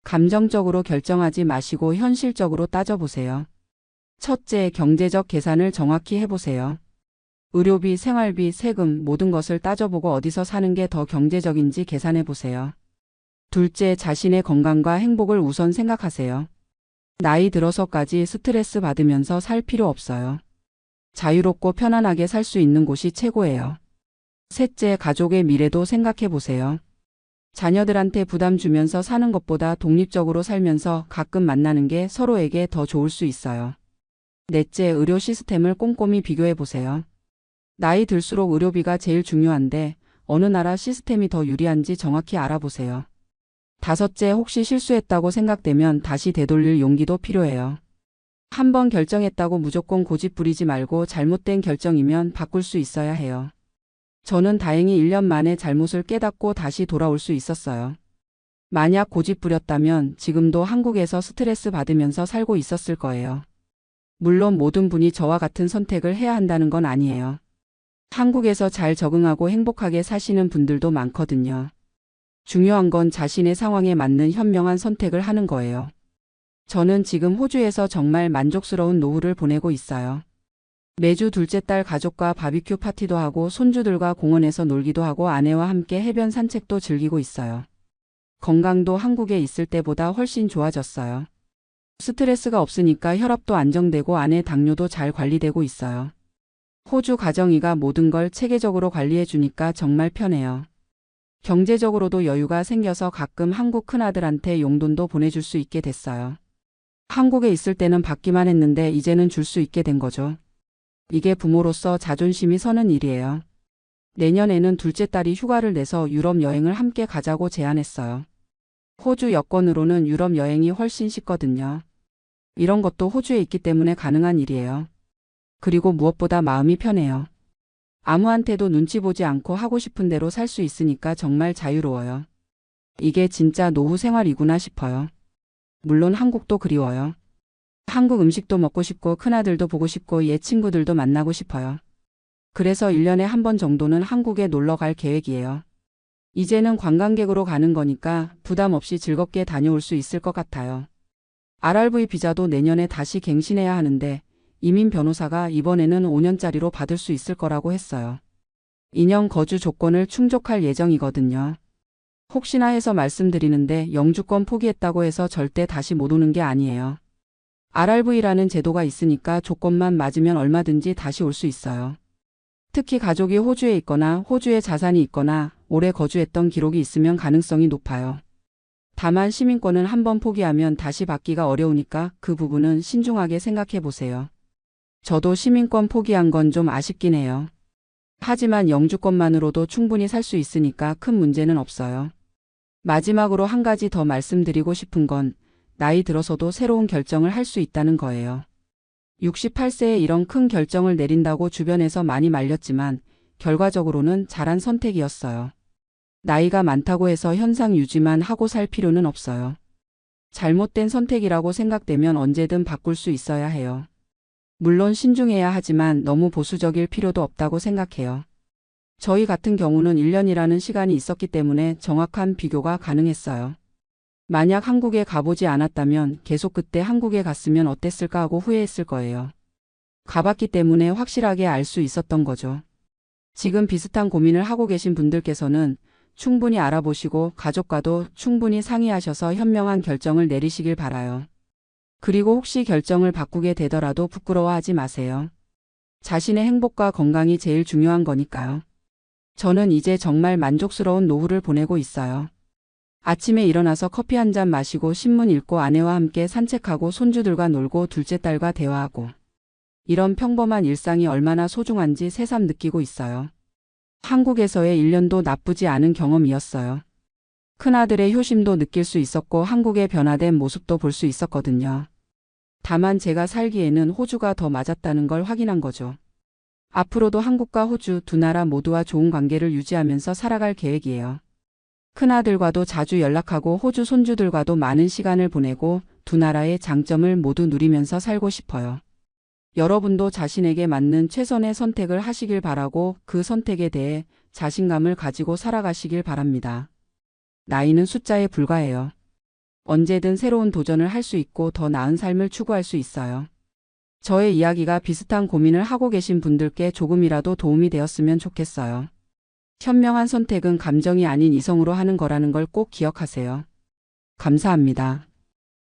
감정적으로 결정하지 마시고 현실적으로 따져보세요. 첫째, 경제적 계산을 정확히 해보세요. 의료비, 생활비, 세금 모든 것을 따져보고 어디서 사는 게 더 경제적인지 계산해보세요. 둘째, 자신의 건강과 행복을 우선 생각하세요. 나이 들어서까지 스트레스 받으면서 살 필요 없어요. 자유롭고 편안하게 살 수 있는 곳이 최고예요. 셋째, 가족의 미래도 생각해 보세요. 자녀들한테 부담 주면서 사는 것보다 독립적으로 살면서 가끔 만나는 게 서로에게 더 좋을 수 있어요. 넷째, 의료 시스템을 꼼꼼히 비교해 보세요. 나이 들수록 의료비가 제일 중요한데 어느 나라 시스템이 더 유리한지 정확히 알아보세요. 다섯째, 혹시 실수했다고 생각되면 다시 되돌릴 용기도 필요해요. 한번 결정했다고 무조건 고집 부리지 말고 잘못된 결정이면 바꿀 수 있어야 해요. 저는 다행히 1년 만에 잘못을 깨닫고 다시 돌아올 수 있었어요. 만약 고집 부렸다면 지금도 한국에서 스트레스 받으면서 살고 있었을 거예요. 물론 모든 분이 저와 같은 선택을 해야 한다는 건 아니에요. 한국에서 잘 적응하고 행복하게 사시는 분들도 많거든요. 중요한 건 자신의 상황에 맞는 현명한 선택을 하는 거예요. 저는 지금 호주에서 정말 만족스러운 노후를 보내고 있어요. 매주 둘째 딸 가족과 바비큐 파티도 하고 손주들과 공원에서 놀기도 하고 아내와 함께 해변 산책도 즐기고 있어요. 건강도 한국에 있을 때보다 훨씬 좋아졌어요. 스트레스가 없으니까 혈압도 안정되고 아내 당뇨도 잘 관리되고 있어요. 호주 가정이가 모든 걸 체계적으로 관리해 주니까 정말 편해요. 경제적으로도 여유가 생겨서 가끔 한국 큰아들한테 용돈도 보내줄 수 있게 됐어요. 한국에 있을 때는 받기만 했는데 이제는 줄 수 있게 된 거죠. 이게 부모로서 자존심이 서는 일이에요. 내년에는 둘째 딸이 휴가를 내서 유럽 여행을 함께 가자고 제안했어요. 호주 여권으로는 유럽 여행이 훨씬 쉽거든요. 이런 것도 호주에 있기 때문에 가능한 일이에요. 그리고 무엇보다 마음이 편해요. 아무한테도 눈치 보지 않고 하고 싶은 대로 살 수 있으니까 정말 자유로워요. 이게 진짜 노후 생활이구나 싶어요. 물론 한국도 그리워요. 한국 음식도 먹고 싶고 큰아들도 보고 싶고 옛 친구들도 만나고 싶어요. 그래서 1년에 한 번 정도는 한국에 놀러 갈 계획이에요. 이제는 관광객으로 가는 거니까 부담 없이 즐겁게 다녀올 수 있을 것 같아요. RRV 비자도 내년에 다시 갱신해야 하는데 이민 변호사가 이번에는 5년짜리로 받을 수 있을 거라고 했어요. 2년 거주 조건을 충족할 예정이거든요. 혹시나 해서 말씀드리는데 영주권 포기했다고 해서 절대 다시 못 오는 게 아니에요. RRV라는 제도가 있으니까 조건만 맞으면 얼마든지 다시 올 수 있어요. 특히 가족이 호주에 있거나 호주에 자산이 있거나 오래 거주했던 기록이 있으면 가능성이 높아요. 다만 시민권은 한번 포기하면 다시 받기가 어려우니까 그 부분은 신중하게 생각해 보세요. 저도 시민권 포기한 건 좀 아쉽긴 해요. 하지만 영주권만으로도 충분히 살 수 있으니까 큰 문제는 없어요. 마지막으로 한 가지 더 말씀드리고 싶은 건 나이 들어서도 새로운 결정을 할 수 있다는 거예요. 68세에 이런 큰 결정을 내린다고 주변에서 많이 말렸지만 결과적으로는 잘한 선택이었어요. 나이가 많다고 해서 현상 유지만 하고 살 필요는 없어요. 잘못된 선택이라고 생각되면 언제든 바꿀 수 있어야 해요. 물론 신중해야 하지만 너무 보수적일 필요도 없다고 생각해요. 저희 같은 경우는 1년이라는 시간이 있었기 때문에 정확한 비교가 가능했어요. 만약 한국에 가보지 않았다면 계속 그때 한국에 갔으면 어땠을까 하고 후회했을 거예요. 가봤기 때문에 확실하게 알 수 있었던 거죠. 지금 비슷한 고민을 하고 계신 분들께서는 충분히 알아보시고 가족과도 충분히 상의하셔서 현명한 결정을 내리시길 바라요. 그리고 혹시 결정을 바꾸게 되더라도 부끄러워하지 마세요. 자신의 행복과 건강이 제일 중요한 거니까요. 저는 이제 정말 만족스러운 노후를 보내고 있어요. 아침에 일어나서 커피 한 잔 마시고 신문 읽고 아내와 함께 산책하고 손주들과 놀고 둘째 딸과 대화하고 이런 평범한 일상이 얼마나 소중한지 새삼 느끼고 있어요. 한국에서의 1년도 나쁘지 않은 경험이었어요. 큰아들의 효심도 느낄 수 있었고 한국의 변화된 모습도 볼 수 있었거든요. 다만 제가 살기에는 호주가 더 맞았다는 걸 확인한 거죠. 앞으로도 한국과 호주 두 나라 모두와 좋은 관계를 유지하면서 살아갈 계획이에요. 큰아들과도 자주 연락하고 호주 손주들과도 많은 시간을 보내고 두 나라의 장점을 모두 누리면서 살고 싶어요. 여러분도 자신에게 맞는 최선의 선택을 하시길 바라고 그 선택에 대해 자신감을 가지고 살아가시길 바랍니다. 나이는 숫자에 불과해요. 언제든 새로운 도전을 할 수 있고 더 나은 삶을 추구할 수 있어요. 저의 이야기가 비슷한 고민을 하고 계신 분들께 조금이라도 도움이 되었으면 좋겠어요. 현명한 선택은 감정이 아닌 이성으로 하는 거라는 걸 꼭 기억하세요. 감사합니다.